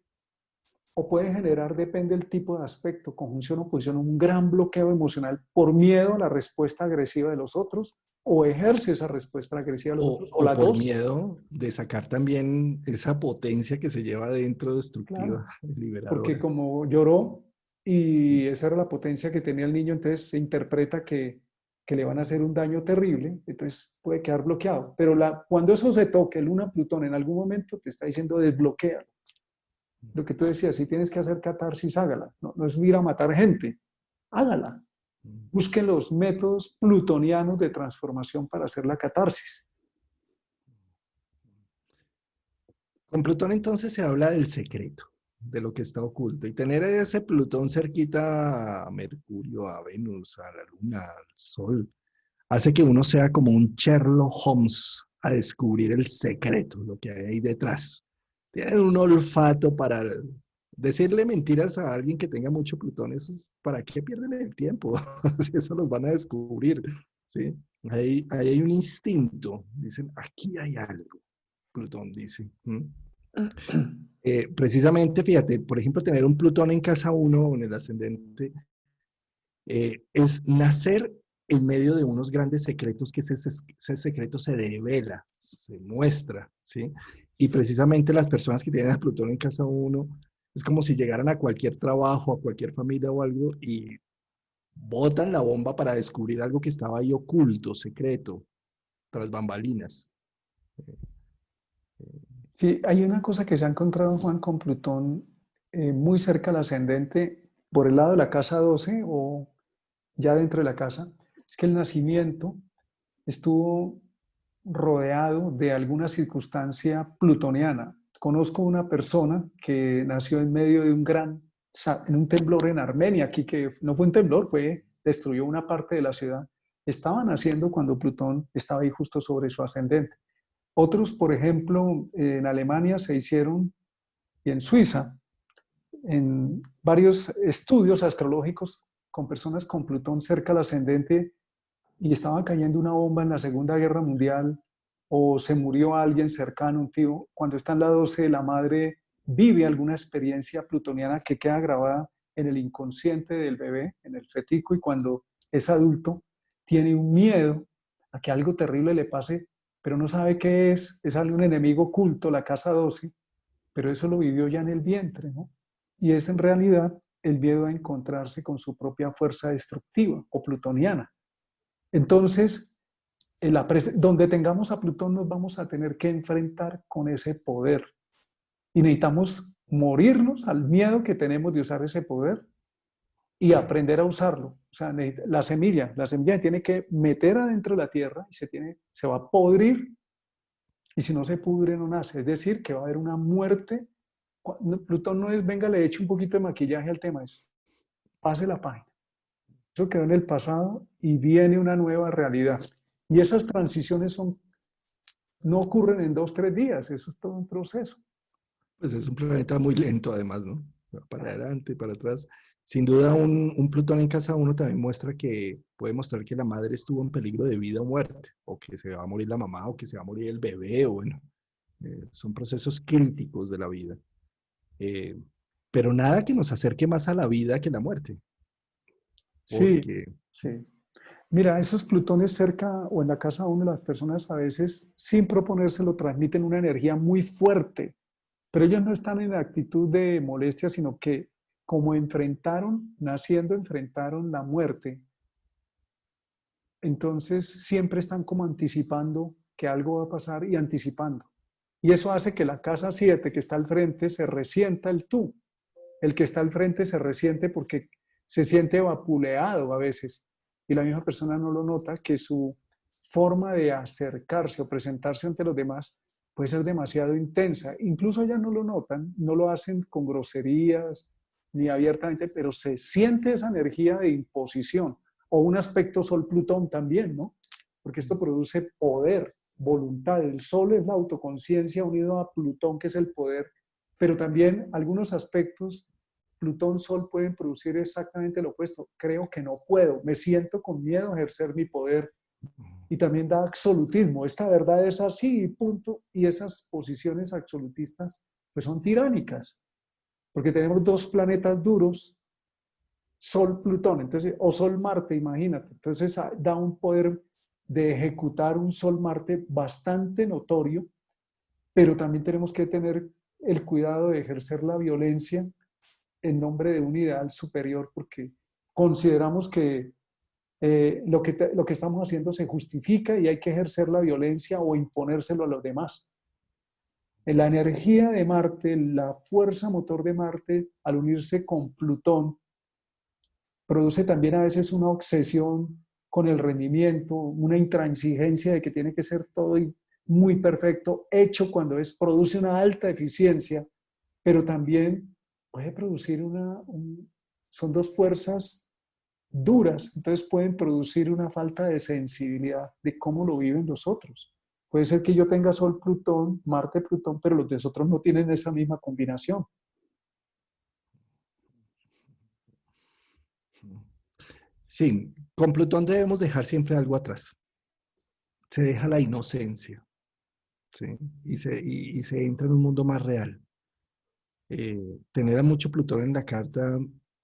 O puede generar, depende del tipo de aspecto, conjunción o oposición, un gran bloqueo emocional por miedo a la respuesta agresiva de los otros, o ejerce esa respuesta agresiva de los otros, o O las por dos. miedo de sacar también esa potencia que se lleva dentro, Claro, destructiva, porque liberadora. como lloró y esa era la potencia que tenía el niño, entonces se interpreta que le van a hacer un daño terrible, entonces puede quedar bloqueado. Pero cuando eso se toque, Luna, Plutón, en algún momento te está diciendo desbloquea. Lo que tú decías, si tienes que hacer catarsis, hágala. No, no es ir a matar gente, hágala. Busquen los métodos plutonianos de transformación para hacer la catarsis. Con Plutón entonces se habla del secreto, de lo que está oculto. Y tener ese Plutón cerquita a Mercurio, a Venus, a la Luna, al Sol, hace que uno sea como un Sherlock Holmes a descubrir el secreto, lo que hay ahí detrás. Tienen un olfato para decirle mentiras a alguien que tenga mucho Plutón. Eso es, ¿para qué pierden el tiempo? Si eso los van a descubrir. ¿Sí? Ahí hay un instinto. Dicen, aquí hay algo. Plutón dice. Precisamente, fíjate, por ejemplo, tener un Plutón en casa uno en el ascendente es nacer en medio de unos grandes secretos que ese secreto se devela, se muestra, ¿sí? Y precisamente las personas que tienen a Plutón en casa uno es como si llegaran a cualquier trabajo, a cualquier familia o algo y botan la bomba para descubrir algo que estaba ahí oculto, secreto, tras bambalinas. Sí, hay una cosa que se ha encontrado, Juan, con Plutón muy cerca del ascendente, por el lado de la casa 12 o ya dentro de la casa, es que el nacimiento estuvo rodeado de alguna circunstancia plutoniana. Conozco una persona que nació en medio de en un temblor en Armenia, aquí que no fue un temblor, destruyó una parte de la ciudad. Estaba naciendo cuando Plutón estaba ahí justo sobre su ascendente. Otros, por ejemplo, en Alemania se hicieron, y en Suiza, en varios estudios astrológicos con personas con Plutón cerca del ascendente y estaba cayendo una bomba en la Segunda Guerra Mundial o se murió alguien cercano, un tío, cuando está en la 12, la madre vive alguna experiencia plutoniana que queda grabada en el inconsciente del bebé, en el fetico, y cuando es adulto tiene un miedo a que algo terrible le pase, pero no sabe qué es algún enemigo oculto, la casa 12, pero eso lo vivió ya en el vientre, ¿no? Y es en realidad el miedo a encontrarse con su propia fuerza destructiva o plutoniana. Entonces, donde tengamos a Plutón nos vamos a tener que enfrentar con ese poder. Y necesitamos morirnos al miedo que tenemos de usar ese poder y aprender a usarlo. O sea, la semilla tiene que meter adentro de la tierra y se va a podrir y si no se pudre no nace. Es decir, que va a haber una muerte. Plutón no es, venga, le echo un poquito de maquillaje al tema, es pase la página. Eso quedó en el pasado y viene una nueva realidad. Y esas transiciones no ocurren en 2, 3 días, eso es todo un proceso. Pues es un planeta muy lento además, ¿no? Para Claro. adelante, para atrás. Sin duda, un Plutón en casa uno también muestra que puede mostrar que la madre estuvo en peligro de vida o muerte, o que se va a morir la mamá, o que se va a morir el bebé, o bueno, Son procesos críticos de la vida. Eh, pero nada que nos acerque más a la vida que la muerte, Sí, porque sí. Mira, esos plutones cerca o en la casa de uno, las personas a veces, sin proponérselo, transmiten una energía muy fuerte, pero ellos no están en la actitud de molestia, sino que como enfrentaron, naciendo, enfrentaron la muerte, entonces siempre están como anticipando que algo va a pasar y anticipando. Y eso hace que la casa 7 que está al frente se resienta el tú. El que está al frente se resiente porque se siente vapuleado a veces y la misma persona no lo nota, que su forma de acercarse o presentarse ante los demás puede ser demasiado intensa. Incluso ellas no lo notan, no lo hacen con groserías ni abiertamente, pero se siente esa energía de imposición o un aspecto Sol-Plutón también, ¿no? Porque esto produce poder, voluntad. El Sol es la autoconciencia unido a Plutón, que es el poder, pero también algunos aspectos Plutón-Sol pueden producir exactamente lo opuesto. Creo que no puedo, me siento con miedo a ejercer mi poder y también da absolutismo. Esta verdad es así, punto. Y esas posiciones absolutistas pues son tiránicas, porque tenemos dos planetas duros, Sol-Plutón, entonces, o Sol-Marte, imagínate. Entonces da un poder de ejecutar un Sol-Marte bastante notorio, pero también tenemos que tener el cuidado de ejercer la violencia en nombre de un ideal superior, porque consideramos que, lo que estamos haciendo se justifica y hay que ejercer la violencia o imponérselo a los demás. La energía de Marte, la fuerza motor de Marte, al unirse con Plutón, produce también a veces una obsesión con el rendimiento, una intransigencia de que tiene que ser todo muy perfecto, hecho cuando produce una alta eficiencia, pero también puede producir son dos fuerzas duras, entonces pueden producir una falta de sensibilidad de cómo lo viven los otros. Puede ser que yo tenga Sol, Plutón, Marte, Plutón, pero los de otros no tienen esa misma combinación. sí, con Plutón debemos dejar siempre algo atrás. Se deja la inocencia, ¿sí? Y se entra en un mundo más real. Tener a mucho Plutón en la carta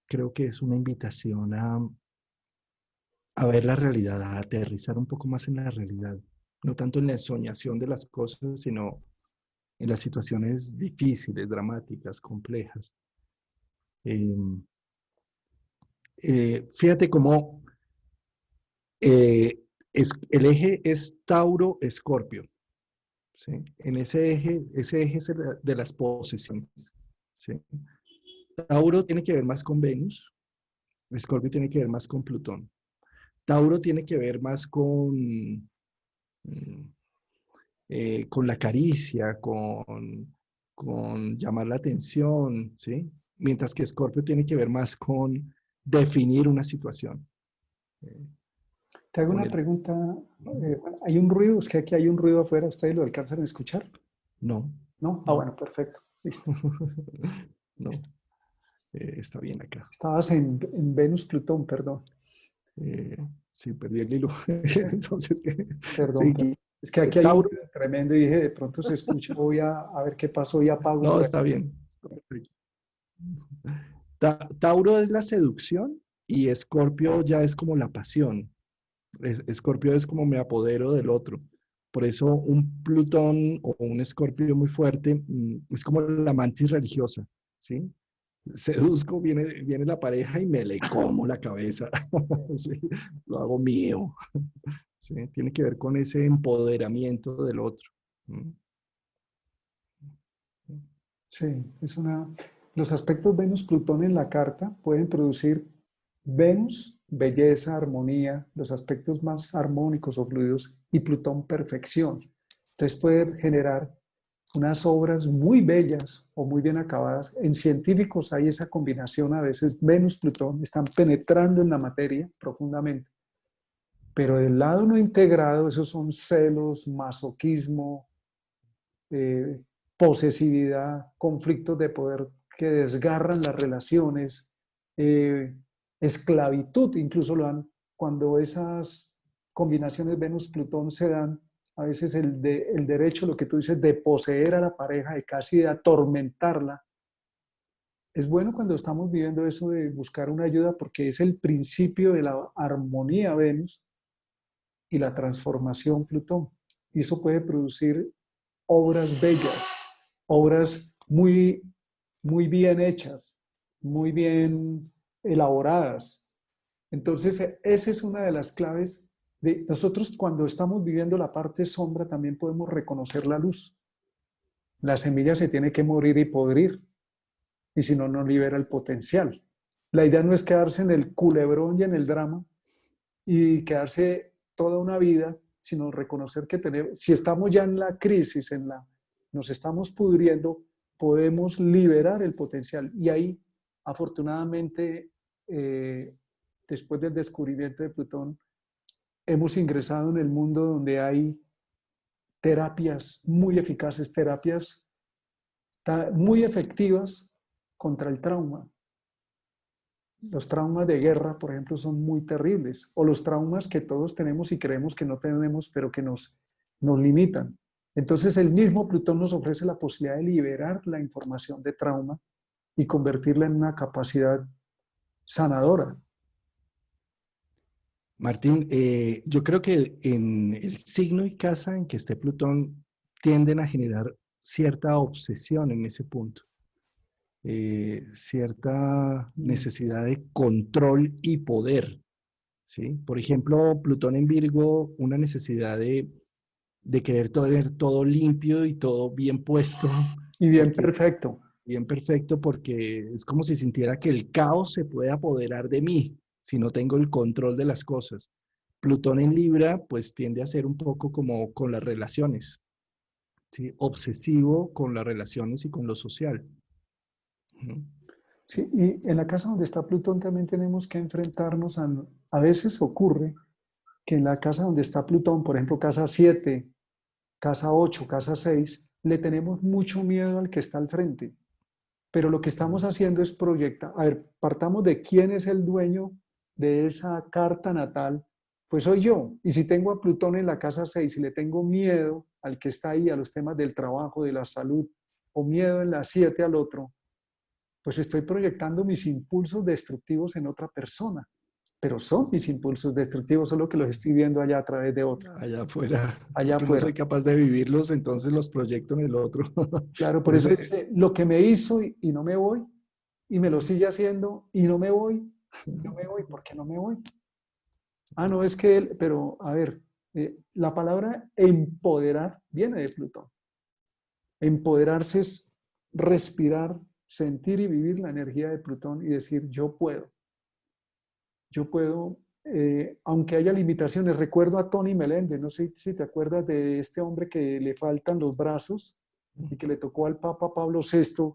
creo que es una invitación a ver la realidad, a aterrizar un poco más en la realidad, no tanto en la ensoñación de las cosas, sino en las situaciones difíciles, dramáticas, complejas. Eh, fíjate cómo el eje es Tauro-Escorpio, ¿sí? En ese eje es el de las posesiones, ¿sí? Tauro tiene que ver más con Venus, Escorpio tiene que ver más con Plutón. Tauro tiene que ver más mm, con la caricia, con llamar la atención, ¿sí? Mientras que Escorpio tiene que ver más con definir una situación. eh, Te hago con una el, pregunta. Bueno, hay un ruido, es que aquí hay un ruido afuera, ¿ustedes lo alcanzan a escuchar? no, ¿No? Ah, no, bueno, perfecto. Listo. no, está bien acá. Estabas en Venus, Plutón, perdón. Eh, sí, perdí el hilo. Entonces, Perdón, sí, perdón. Es que aquí hay un Tauro, ruido tremendo y dije, de pronto se escucha, a ver qué pasó y apago un no, rato. está bien. Tauro es la seducción y Escorpio ya es como la pasión. Escorpio es como me apodero del otro. Por eso un Plutón o un Escorpio muy fuerte es como la mantis religiosa, ¿sí? Seduzco, viene la pareja y me le como la cabeza, ¿sí? Lo hago mío, ¿sí? Tiene que ver con ese empoderamiento del otro. ¿Mm? Sí, los aspectos Venus-Plutón en la carta pueden producir Venus, belleza, armonía, los aspectos más armónicos o fluidos, y Plutón, perfección. Entonces puede generar unas obras muy bellas o muy bien acabadas. En científicos hay esa combinación a veces, Venus-Plutón, están penetrando en la materia profundamente. Pero del lado no integrado, esos son celos, masoquismo, eh, posesividad, conflictos de poder que desgarran las relaciones, eh, esclavitud, incluso cuando esas combinaciones Venus-Plutón se dan, a veces el derecho, lo que tú dices, de poseer a la pareja, de casi de atormentarla. Es bueno cuando estamos viviendo eso de buscar una ayuda porque es el principio de la armonía Venus y la transformación Plutón. Y eso puede producir obras bellas, obras muy bien hechas, muy bien elaboradas. Entonces, esa es una de las claves de nosotros cuando estamos viviendo la parte sombra, también podemos reconocer la luz. La semilla se tiene que morir y podrir, y si no, no libera el potencial. La idea no es quedarse en el culebrón y en el drama y quedarse toda una vida, sino reconocer que tenemos, si estamos ya en la crisis, nos estamos pudriendo, podemos liberar el potencial. Y ahí, afortunadamente, después del descubrimiento de Plutón, hemos ingresado en el mundo donde hay terapias muy eficaces, terapias muy efectivas contra el trauma. Los traumas de guerra, por ejemplo, son muy terribles, o los traumas que todos tenemos y creemos que no tenemos, pero que nos limitan. Entonces, el mismo Plutón nos ofrece la posibilidad de liberar la información de trauma y convertirla en una capacidad sanadora. Martín, yo creo que en el signo y casa en que esté Plutón tienden a generar cierta obsesión en ese punto, cierta necesidad de control y poder, ¿sí? Por ejemplo, Plutón en Virgo, una necesidad de querer tener todo limpio y todo bien puesto, Y bien porque perfecto. bien perfecto, porque es como si sintiera que el caos se puede apoderar de mí si no tengo el control de las cosas. Plutón en Libra, pues tiende a ser un poco como con las relaciones, ¿sí? Obsesivo con las relaciones y con lo social. Sí, y en la casa donde está Plutón también tenemos que enfrentarnos a veces ocurre que en la casa donde está Plutón, por ejemplo, casa 7, casa 8, casa 6, le tenemos mucho miedo al que está al frente. Pero lo que estamos haciendo es proyectar, a ver, partamos de quién es el dueño de esa carta natal, pues soy yo. Y si tengo a Plutón en la casa 6 y le tengo miedo al que está ahí, a los temas del trabajo, de la salud, o miedo en la 7 al otro, pues estoy proyectando mis impulsos destructivos en otra persona. Pero son mis impulsos destructivos, solo que los estoy viendo allá a través de otro, Allá afuera, allá porque no soy afuera. capaz de vivirlos, entonces los proyecto en el otro. Claro, por eso Ese, dice, lo que me hizo y no me voy, y me lo sigue haciendo y no me voy, no me voy, ¿por qué no me voy? Ah, no, es que él, pero a ver, la palabra empoderar viene de Plutón. Empoderarse es respirar, sentir y vivir la energía de Plutón y decir, yo puedo, aunque haya limitaciones. Recuerdo a Tony Meléndez, no sé si te acuerdas de este hombre que le faltan los brazos y que le tocó al Papa Pablo VI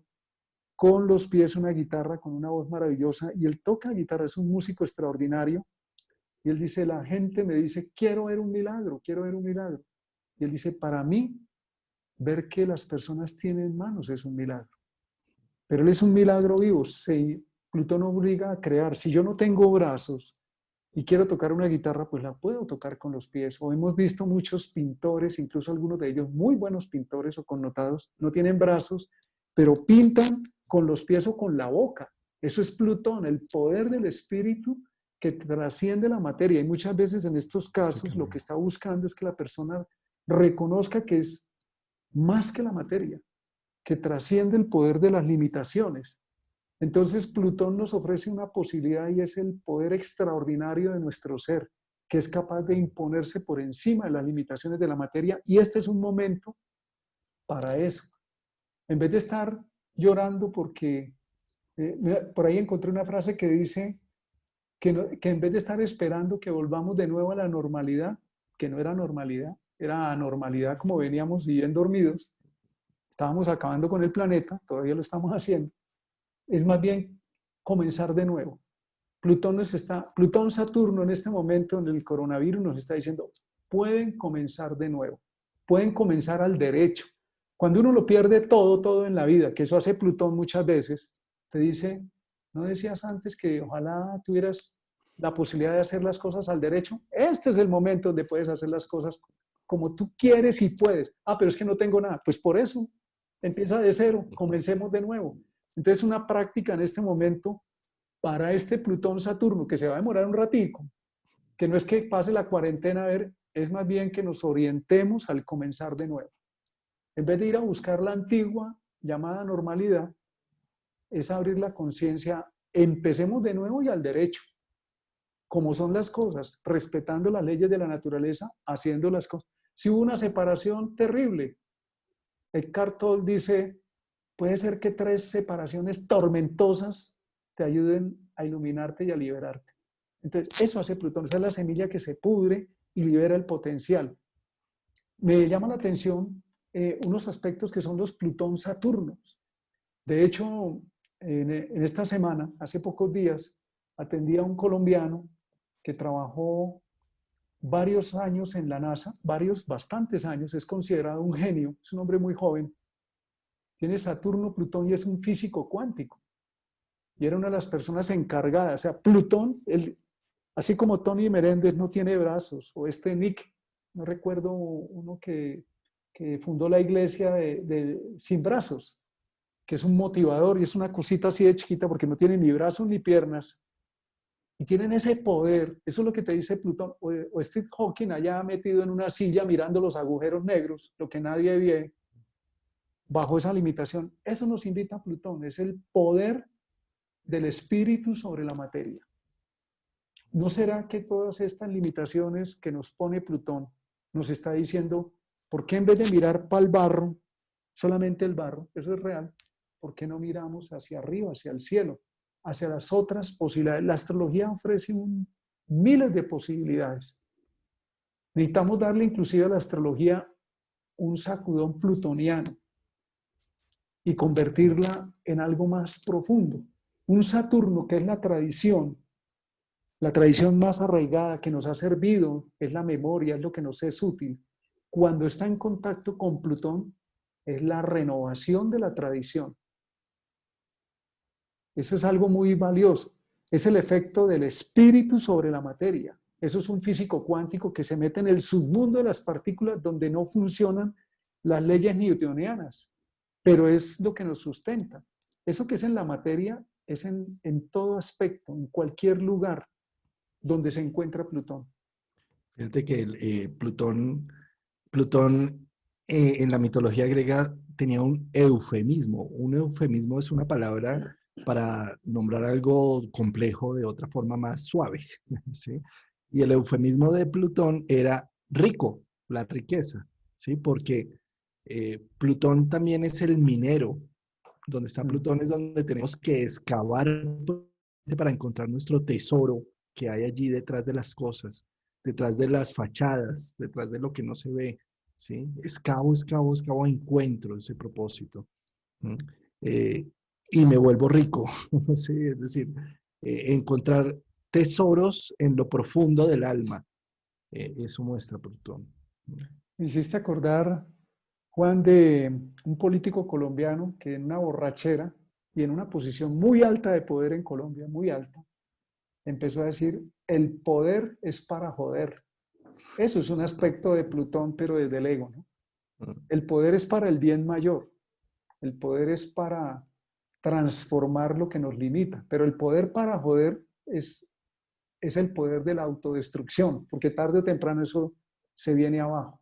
con los pies una guitarra, con una voz maravillosa, y él toca guitarra, es un músico extraordinario, y él dice, la gente me dice, quiero ver un milagro, quiero ver un milagro. Y él dice, para mí, ver que las personas tienen manos es un milagro. Pero él es un milagro vivo. Plutón obliga a crear. Si yo no tengo brazos y quiero tocar una guitarra, pues la puedo tocar con los pies. O hemos visto muchos pintores, incluso algunos de ellos muy buenos pintores o connotados, no tienen brazos, pero pintan con los pies o con la boca. Eso es Plutón, el poder del espíritu que trasciende la materia. Y muchas veces en estos casos lo que está buscando es que la persona reconozca que es más que la materia, que trasciende el poder de las limitaciones. Entonces Plutón nos ofrece una posibilidad y es el poder extraordinario de nuestro ser, que es capaz de imponerse por encima de las limitaciones de la materia, y este es un momento para eso. En vez de estar llorando porque, por ahí encontré una frase que dice que en vez de estar esperando que volvamos de nuevo a la normalidad, que no era normalidad, era anormalidad como veníamos viviendo dormidos, estábamos acabando con el planeta, todavía lo estamos haciendo, es más bien comenzar de nuevo. Plutón Saturno en este momento en el coronavirus nos está diciendo, pueden comenzar de nuevo, pueden comenzar al derecho. Cuando uno lo pierde todo en la vida, que eso hace Plutón muchas veces, te dice, ¿no decías antes que ojalá tuvieras la posibilidad de hacer las cosas al derecho? Este es el momento donde puedes hacer las cosas como tú quieres y puedes. Ah, pero es que no tengo nada. Pues por eso, empieza de cero, comencemos de nuevo. Entonces, una práctica en este momento para este Plutón-Saturno, que se va a demorar un ratico, que no es que pase la cuarentena a ver, es más bien que nos orientemos al comenzar de nuevo. En vez de ir a buscar la antigua llamada normalidad, es abrir la conciencia, empecemos de nuevo y al derecho, como son las cosas, respetando las leyes de la naturaleza, haciendo las cosas. Si hubo una separación terrible, Eckhart Tolle dice, puede ser que 3 separaciones tormentosas te ayuden a iluminarte y a liberarte. Entonces, eso hace Plutón, esa es la semilla que se pudre y libera el potencial. Me llama la atención unos aspectos que son los Plutón-Saturnos. De hecho, en esta semana, hace pocos días, atendí a un colombiano que trabajó varios años en la NASA, bastantes años, es considerado un genio, es un hombre muy joven, tiene Saturno, Plutón y es un físico cuántico. Y era una de las personas encargadas, o sea, Plutón, así como Tony Meréndez no tiene brazos, o este Nick, no recuerdo uno que fundó la iglesia sin brazos, que es un motivador y es una cosita así de chiquita porque no tiene ni brazos ni piernas. Y tienen ese poder, eso es lo que te dice Plutón, o Steve Hawking allá metido en una silla mirando los agujeros negros, lo que nadie ve, bajo esa limitación. Eso nos invita a Plutón, es el poder del espíritu sobre la materia. ¿No será que todas estas limitaciones que nos pone Plutón nos está diciendo, ¿por qué en vez de mirar para el barro, solamente el barro, eso es real, por qué no miramos hacia arriba, hacia el cielo, hacia las otras posibilidades? La astrología ofrece miles de posibilidades. Necesitamos darle inclusive a la astrología un sacudón plutoniano y convertirla en algo más profundo. Un Saturno que es la tradición más arraigada que nos ha servido, es la memoria, es lo que nos es útil. Cuando está en contacto con Plutón, es la renovación de la tradición. Eso es algo muy valioso. Es el efecto del espíritu sobre la materia. Eso es un físico cuántico que se mete en el submundo de las partículas donde no funcionan las leyes newtonianas, pero es lo que nos sustenta. Eso que es en la materia es en todo aspecto, en cualquier lugar donde se encuentra Plutón. Fíjate que Plutón en la mitología griega tenía un eufemismo. Un eufemismo es una palabra para nombrar algo complejo de otra forma más suave, ¿sí? Y el eufemismo de Plutón era rico, la riqueza, ¿sí? Porque Plutón también es el minero. Donde está Plutón es donde tenemos que excavar para encontrar nuestro tesoro que hay allí detrás de las cosas, detrás de las fachadas, detrás de lo que no se ve, ¿sí? Excavo, excavo, excavo, encuentro ese propósito. Eh, y me vuelvo rico, ¿sí? Es decir, encontrar tesoros en lo profundo del alma. Eso muestra Plutón. Me hiciste acordar, Juan, de un político colombiano que en una borrachera y en una posición muy alta de poder en Colombia, muy alta, empezó a decir, el poder es para joder. Eso es un aspecto de Plutón, pero desde el ego, ¿no? El poder es para el bien mayor. El poder es para transformar lo que nos limita. Pero el poder para joder es el poder de la autodestrucción, porque tarde o temprano eso se viene abajo.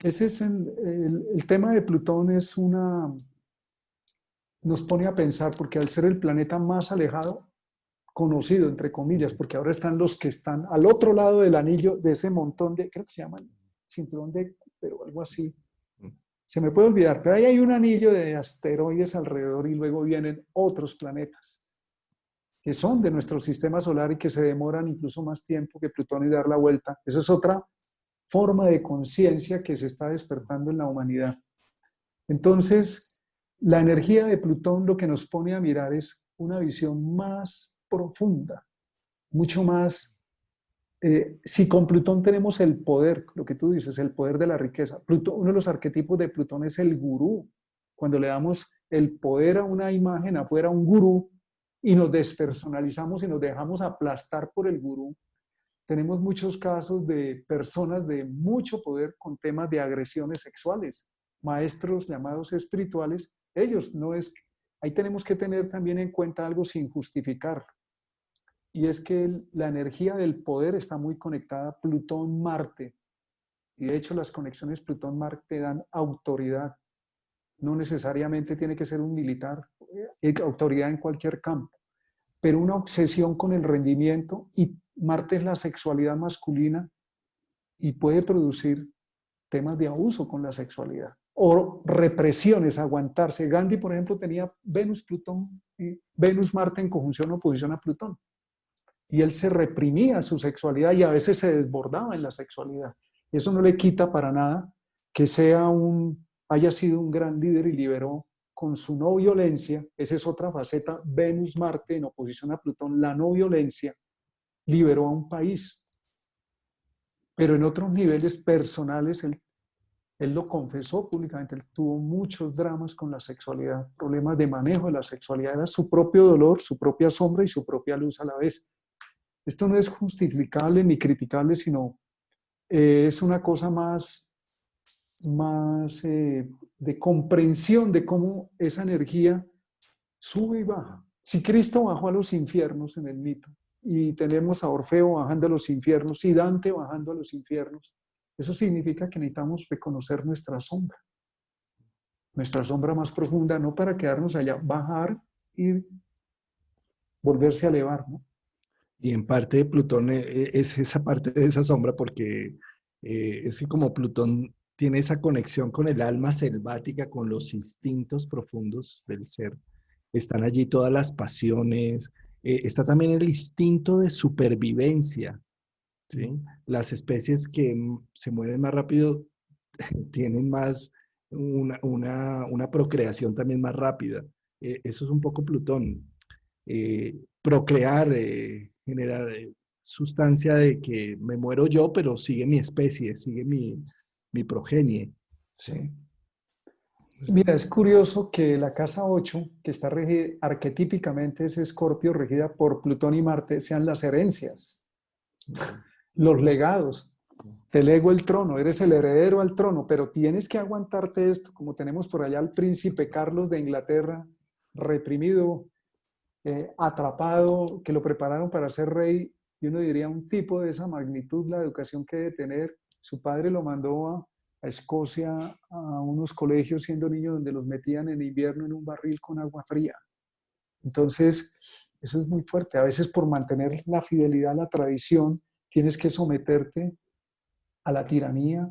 Ese es el tema de Plutón nos pone a pensar, porque al ser el planeta más alejado, conocido, entre comillas, porque ahora están los que están al otro lado del anillo, de ese montón de, creo que se llaman cinturón de, pero algo así. Se me puede olvidar, pero ahí hay un anillo de asteroides alrededor y luego vienen otros planetas que son de nuestro sistema solar y que se demoran incluso más tiempo que Plutón y dar la vuelta. Eso es otra forma de conciencia que se está despertando en la humanidad. Entonces, la energía de Plutón lo que nos pone a mirar es una visión más profunda, mucho más. Si con Plutón tenemos el poder, lo que tú dices, el poder de la riqueza. Plutón, uno de los arquetipos de Plutón es el gurú. Cuando le damos el poder a una imagen afuera, un gurú, y nos despersonalizamos y nos dejamos aplastar por el gurú, tenemos muchos casos de personas de mucho poder con temas de agresiones sexuales, maestros llamados espirituales, ellos no es, ahí tenemos que tener también en cuenta algo sin justificar, y es que la energía del poder está muy conectada a Plutón-Marte, y de hecho las conexiones Plutón-Marte dan autoridad, no necesariamente tiene que ser un militar, autoridad en cualquier campo, pero una obsesión con el rendimiento, y Marte es la sexualidad masculina y puede producir temas de abuso con la sexualidad o represiones, aguantarse. Gandhi, por ejemplo, tenía Venus-Plutón y Venus-Marte en conjunción o oposición a Plutón, y él se reprimía su sexualidad y a veces se desbordaba en la sexualidad. Y eso no le quita para nada que haya sido un gran líder y liberó con su no violencia. Esa es otra faceta, Venus-Marte en oposición a Plutón, la no violencia liberó a un país. Pero en otros niveles personales, él lo confesó públicamente, él tuvo muchos dramas con la sexualidad, problemas de manejo de la sexualidad, era su propio dolor, su propia sombra y su propia luz a la vez. Esto no es justificable ni criticable, sino es una cosa más de comprensión de cómo esa energía sube y baja. Si Cristo bajó a los infiernos en el mito, y tenemos a Orfeo bajando a los infiernos y Dante bajando a los infiernos, eso significa que necesitamos reconocer nuestra sombra más profunda, no para quedarnos allá, bajar y volverse a elevar, ¿no? Y en parte Plutón es esa parte de esa sombra porque es que como Plutón tiene esa conexión con el alma selvática, con los instintos profundos del ser, están allí todas las pasiones, está también el instinto de supervivencia, ¿sí? Las especies que se mueven más rápido tienen más una procreación también más rápida. Eso es un poco Plutón. Procrear, generar sustancia de que me muero yo, pero sigue mi especie, sigue mi progenie. Sí. Mira, es curioso que la casa 8, que está regida, arquetípicamente es Escorpio, regida por Plutón y Marte, sean las herencias, los legados. Te lego el trono, eres el heredero al trono, pero tienes que aguantarte esto, como tenemos por allá al príncipe Carlos de Inglaterra, reprimido, atrapado, que lo prepararon para ser rey, y uno diría un tipo de esa magnitud, la educación que debe tener. Su padre lo mandó a Escocia a unos colegios siendo niño donde los metían en invierno en un barril con agua fría. Entonces, eso es muy fuerte. A veces por mantener la fidelidad a la tradición, tienes que someterte a la tiranía